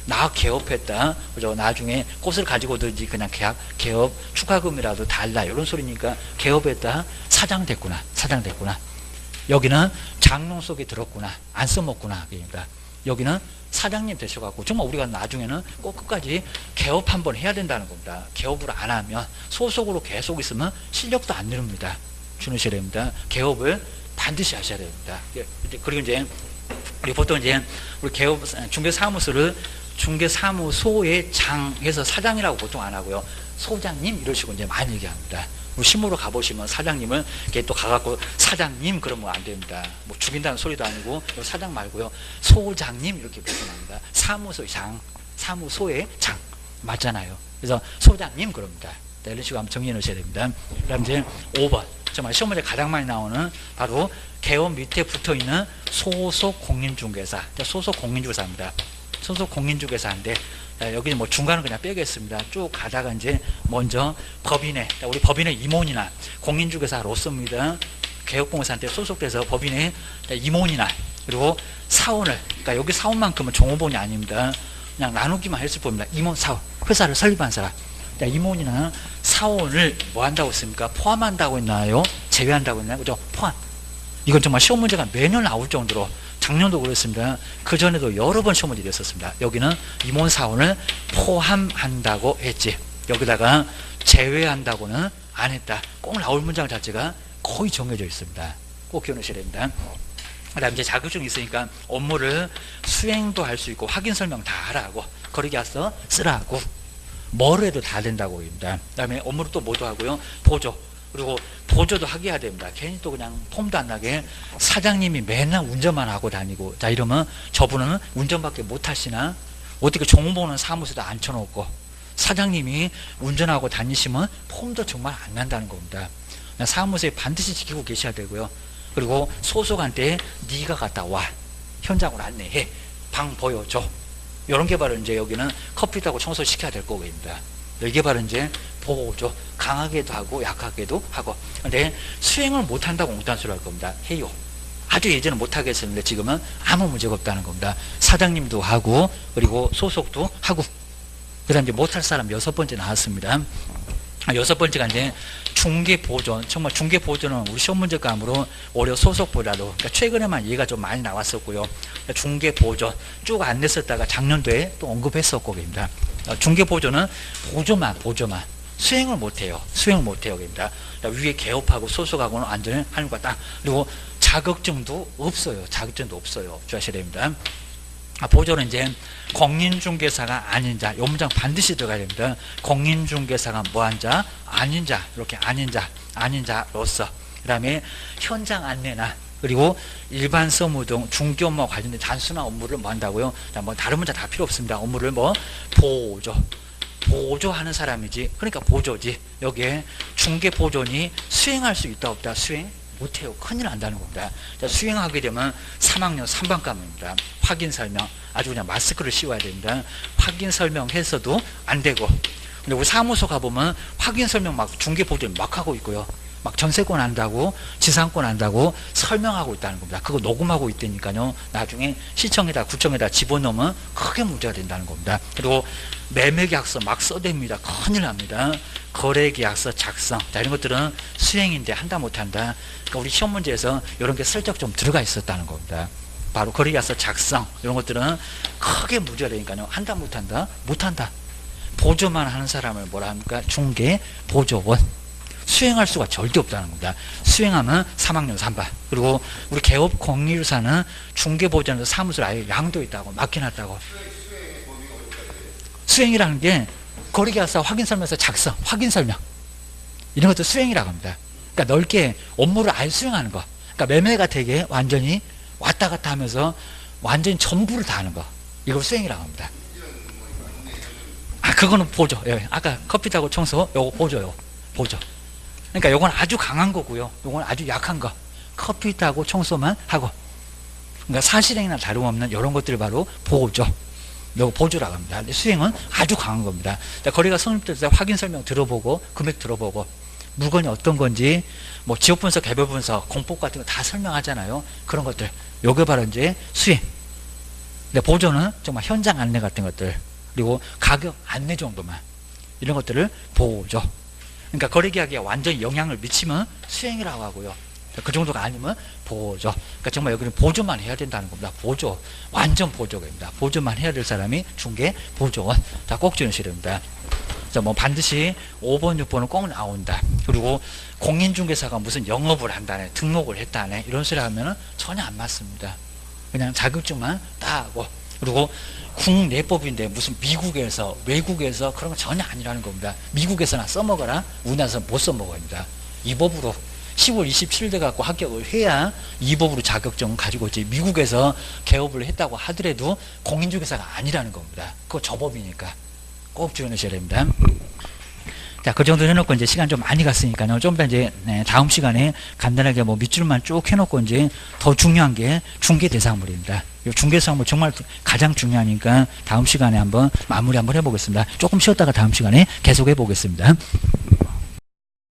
나 개업했다. 그죠? 나중에 꽃을 가지고든지 그냥 개업 축하금이라도 달라. 이런 소리니까 개업했다. 사장 됐구나. 여기는 장롱 속에 들었구나. 안 써먹구나. 그러니까 여기는 사장님 되셔갖고 정말 우리가 나중에는 꼭 끝까지 개업 한번 해야 된다는 겁니다. 개업을 안 하면 소속으로 계속 있으면 실력도 안 늘습니다. 주무셔야 됩니다. 개업을 반드시 하셔야 됩니다. 그리고 이제 우리 보통 이제 우리 개업 중개사무소의 장에서 사장이라고 보통 안 하고요. 소장님 이러시고 이제 많이 얘기합니다. 시무로 가보시면 사장님은 이렇게 또 가갖고 사장님 그러면 안 됩니다. 뭐 죽인다는 소리도 아니고 사장 말고요. 소장님 이렇게 표현합니다. 사무소의 장 맞잖아요. 그래서 소장님 그럽니다. 이런 식으로 한번 정리해 놓으셔야 됩니다. 그다음 이제 5번 정말 시험 문제 가장 많이 나오는 바로 개업 밑에 붙어있는 소속 공인중개사. 소속 공인중개사입니다. 소속 공인중개사인데 여기 뭐 중간은 그냥 빼겠습니다. 쭉 가다가 이제 먼저 법인의 우리 법인의 임원이나 공인중개사로서입니다. 개업공사한테 소속돼서 법인의 임원이나 그리고 사원을 그러니까 여기 사원만큼은 종업원이 아닙니다. 그냥 나누기만 했을 겁니다. 임원 사원 회사를 설립한 사람 임원이나 사원을 뭐 한다고 했습니까? 포함한다고 했나요? 제외한다고 했나요? 그죠? 포함. 이건 정말 시험 문제가 매년 나올 정도로 작년도 그랬습니다. 그 전에도 여러 번 시험 문제 됐었습니다. 여기는 임원 사원을 포함한다고 했지. 여기다가 제외한다고는 안 했다. 꼭 나올 문장 자체가 거의 정해져 있습니다. 꼭 기억하셔야 됩니다. 그다음 이제 자격증이 있으니까 업무를 수행도 할 수 있고 확인 설명 다 하라고 거리계약서 쓰라고 뭐를 해도 다 된다고 합니다. 그다음에 업무를 또 뭐도 하고요. 보조 그리고 보조도 하게 해야 됩니다. 괜히 또 그냥 폼도 안 나게 사장님이 맨날 운전만 하고 다니고 자 이러면 저분은 운전밖에 못 하시나 어떻게 종업원은 사무소에다 앉혀놓고 사장님이 운전하고 다니시면 폼도 정말 안 난다는 겁니다. 사무소에 반드시 지키고 계셔야 되고요. 그리고 소속한테 네가 갔다 와 현장으로 안내해 방 보여줘 이런 게 바로 이제 여기는 커피 타고 청소 시켜야 될 거입니다. 이게 바로 이제 보호죠. 강하게도 하고 약하게도 하고. 근데 수행을 못한다고 엉뚱한 소리 할 겁니다. 해요. 아주 예전에 못하게 했었는데 지금은 아무 문제가 없다는 겁니다. 사장님도 하고 그리고 소속도 하고 그다음 이제 못할 사람 6번째 나왔습니다. 6번째가 이제 중개보존. 정말 중개보존은 우리 시험 문제감으로 오히려 소속보다도 그러니까 최근에만 얘가 좀 많이 나왔었고요. 중개보존 쭉 안 냈었다가 작년도에 또 언급했었고 입니다. 중개보존은 보조만 수행을 못해요. 입니다. 위에 개업하고 소속하고는 완전히 하는 거다. 그리고 자격증도 없어요. 주하셔야 됩니다. 보조는 이제 공인중개사가 아닌 자, 이 문장 반드시 들어가야 됩니다. 공인중개사가 뭐한 자? 아닌 자, 이렇게 아닌 자로서. 그 다음에 현장 안내나 그리고 일반 서무 등 중개 업무와 관련된 단순한 업무를 뭐 한다고요? 뭐 다른 문장 다 필요 없습니다. 업무를 뭐 보조하는 사람이지. 그러니까 보조지. 여기에 중개보존이 수행할 수 있다 없다? 수행 못해요. 큰일 난다는 겁니다. 자, 수행하게 되면 3학년 3반과목입니다. 확인 설명. 아주 그냥 마스크를 씌워야 됩니다. 확인 설명해서도 안 되고. 근데 우리 사무소 가보면 확인 설명 막 중개보존 막 하고 있고요. 막 전세권 한다고 지상권 한다고 설명하고 있다는 겁니다. 그거 녹음하고 있다니까요. 나중에 시청에다 구청에다 집어넣으면 크게 문제가 된다는 겁니다. 그리고 매매계약서 막 써댑니다. 큰일 납니다. 거래계약서 작성. 자, 이런 것들은 수행인데 한다 못한다. 그러니까 우리 시험 문제에서 이런 게 슬쩍 좀 들어가 있었다는 겁니다. 바로 거래계약서 작성. 이런 것들은 크게 문제가 되니까요. 한다 못한다? 못한다. 보조만 하는 사람을 뭐라 합니까? 중개보조원. 수행할 수가 절대 없다는 겁니다. 수행하면 3학년 3반. 그리고 우리 개업 공인유사는 중개보조원에서 사무소를 아예 양도했다고 맡겨놨다고. 수행이라는 게 거래계약서 확인설명서 작성, 확인설명 이런 것도 수행이라고 합니다. 그러니까 넓게 업무를 아예 수행하는 거. 그러니까 매매가 되게 완전히 왔다 갔다 하면서 완전히 전부를 다 하는 거. 이걸 수행이라고 합니다. 그거는 보조. 예, 아까 커피 타고 청소 요거 보조요. 보조. 그러니까 요건 아주 강한 거고요. 요건 아주 약한 거. 커피 타고 청소만 하고. 그러니까 사실행위나 다름없는 이런 것들이 바로 보조. 요거 보조라고 합니다. 근데 수행은 아주 강한 겁니다. 거래가 성립될 때 확인 설명 들어보고 금액 들어보고 물건이 어떤 건지 뭐 지역 분석, 개별 분석, 공법 같은 거 다 설명하잖아요. 그런 것들. 요게 바로 이제 수행. 근데 보조는 정말 현장 안내 같은 것들 그리고 가격 안내 정도만 이런 것들을 보조. 그러니까 거래계약에 완전히 영향을 미치면 수행이라고 하고요. 그 정도가 아니면 보조. 그러니까 정말 여기는 보조만 해야 된다는 겁니다. 보조. 완전 보조입니다. 보조만 해야 될 사람이 중개 보조원. 다 꼭 지으셔야 됩니다. 자, 뭐 반드시 5번, 6번은 꼭 나온다. 그리고 공인중개사가 무슨 영업을 한다네, 등록을 했다네, 이런 소리 하면은 전혀 안 맞습니다. 그냥 자격증만 따고. 그리고 국내법인데 무슨 미국에서 외국에서 그런 건 전혀 아니라는 겁니다. 미국에서나 써먹어라. 우리나라에서 못 써먹어입니다. 이 법으로 10월 27일 돼 갖고 합격을 해야 이 법으로 자격증 가지고 있지. 미국에서 개업을 했다고 하더라도 공인중개사가 아니라는 겁니다. 그거 저 법이니까 꼭 주의하셔야 됩니다. 자, 그 정도 해놓고 이제 시간 좀 많이 갔으니까요. 좀 더 이제 다음 시간에 간단하게 뭐 밑줄만 쭉 해놓고 이제 더 중요한 게 중개 대상물입니다. 이 중개 대상물 정말 가장 중요하니까 다음 시간에 한번 마무리 한번 해보겠습니다. 조금 쉬었다가 다음 시간에 계속해 보겠습니다.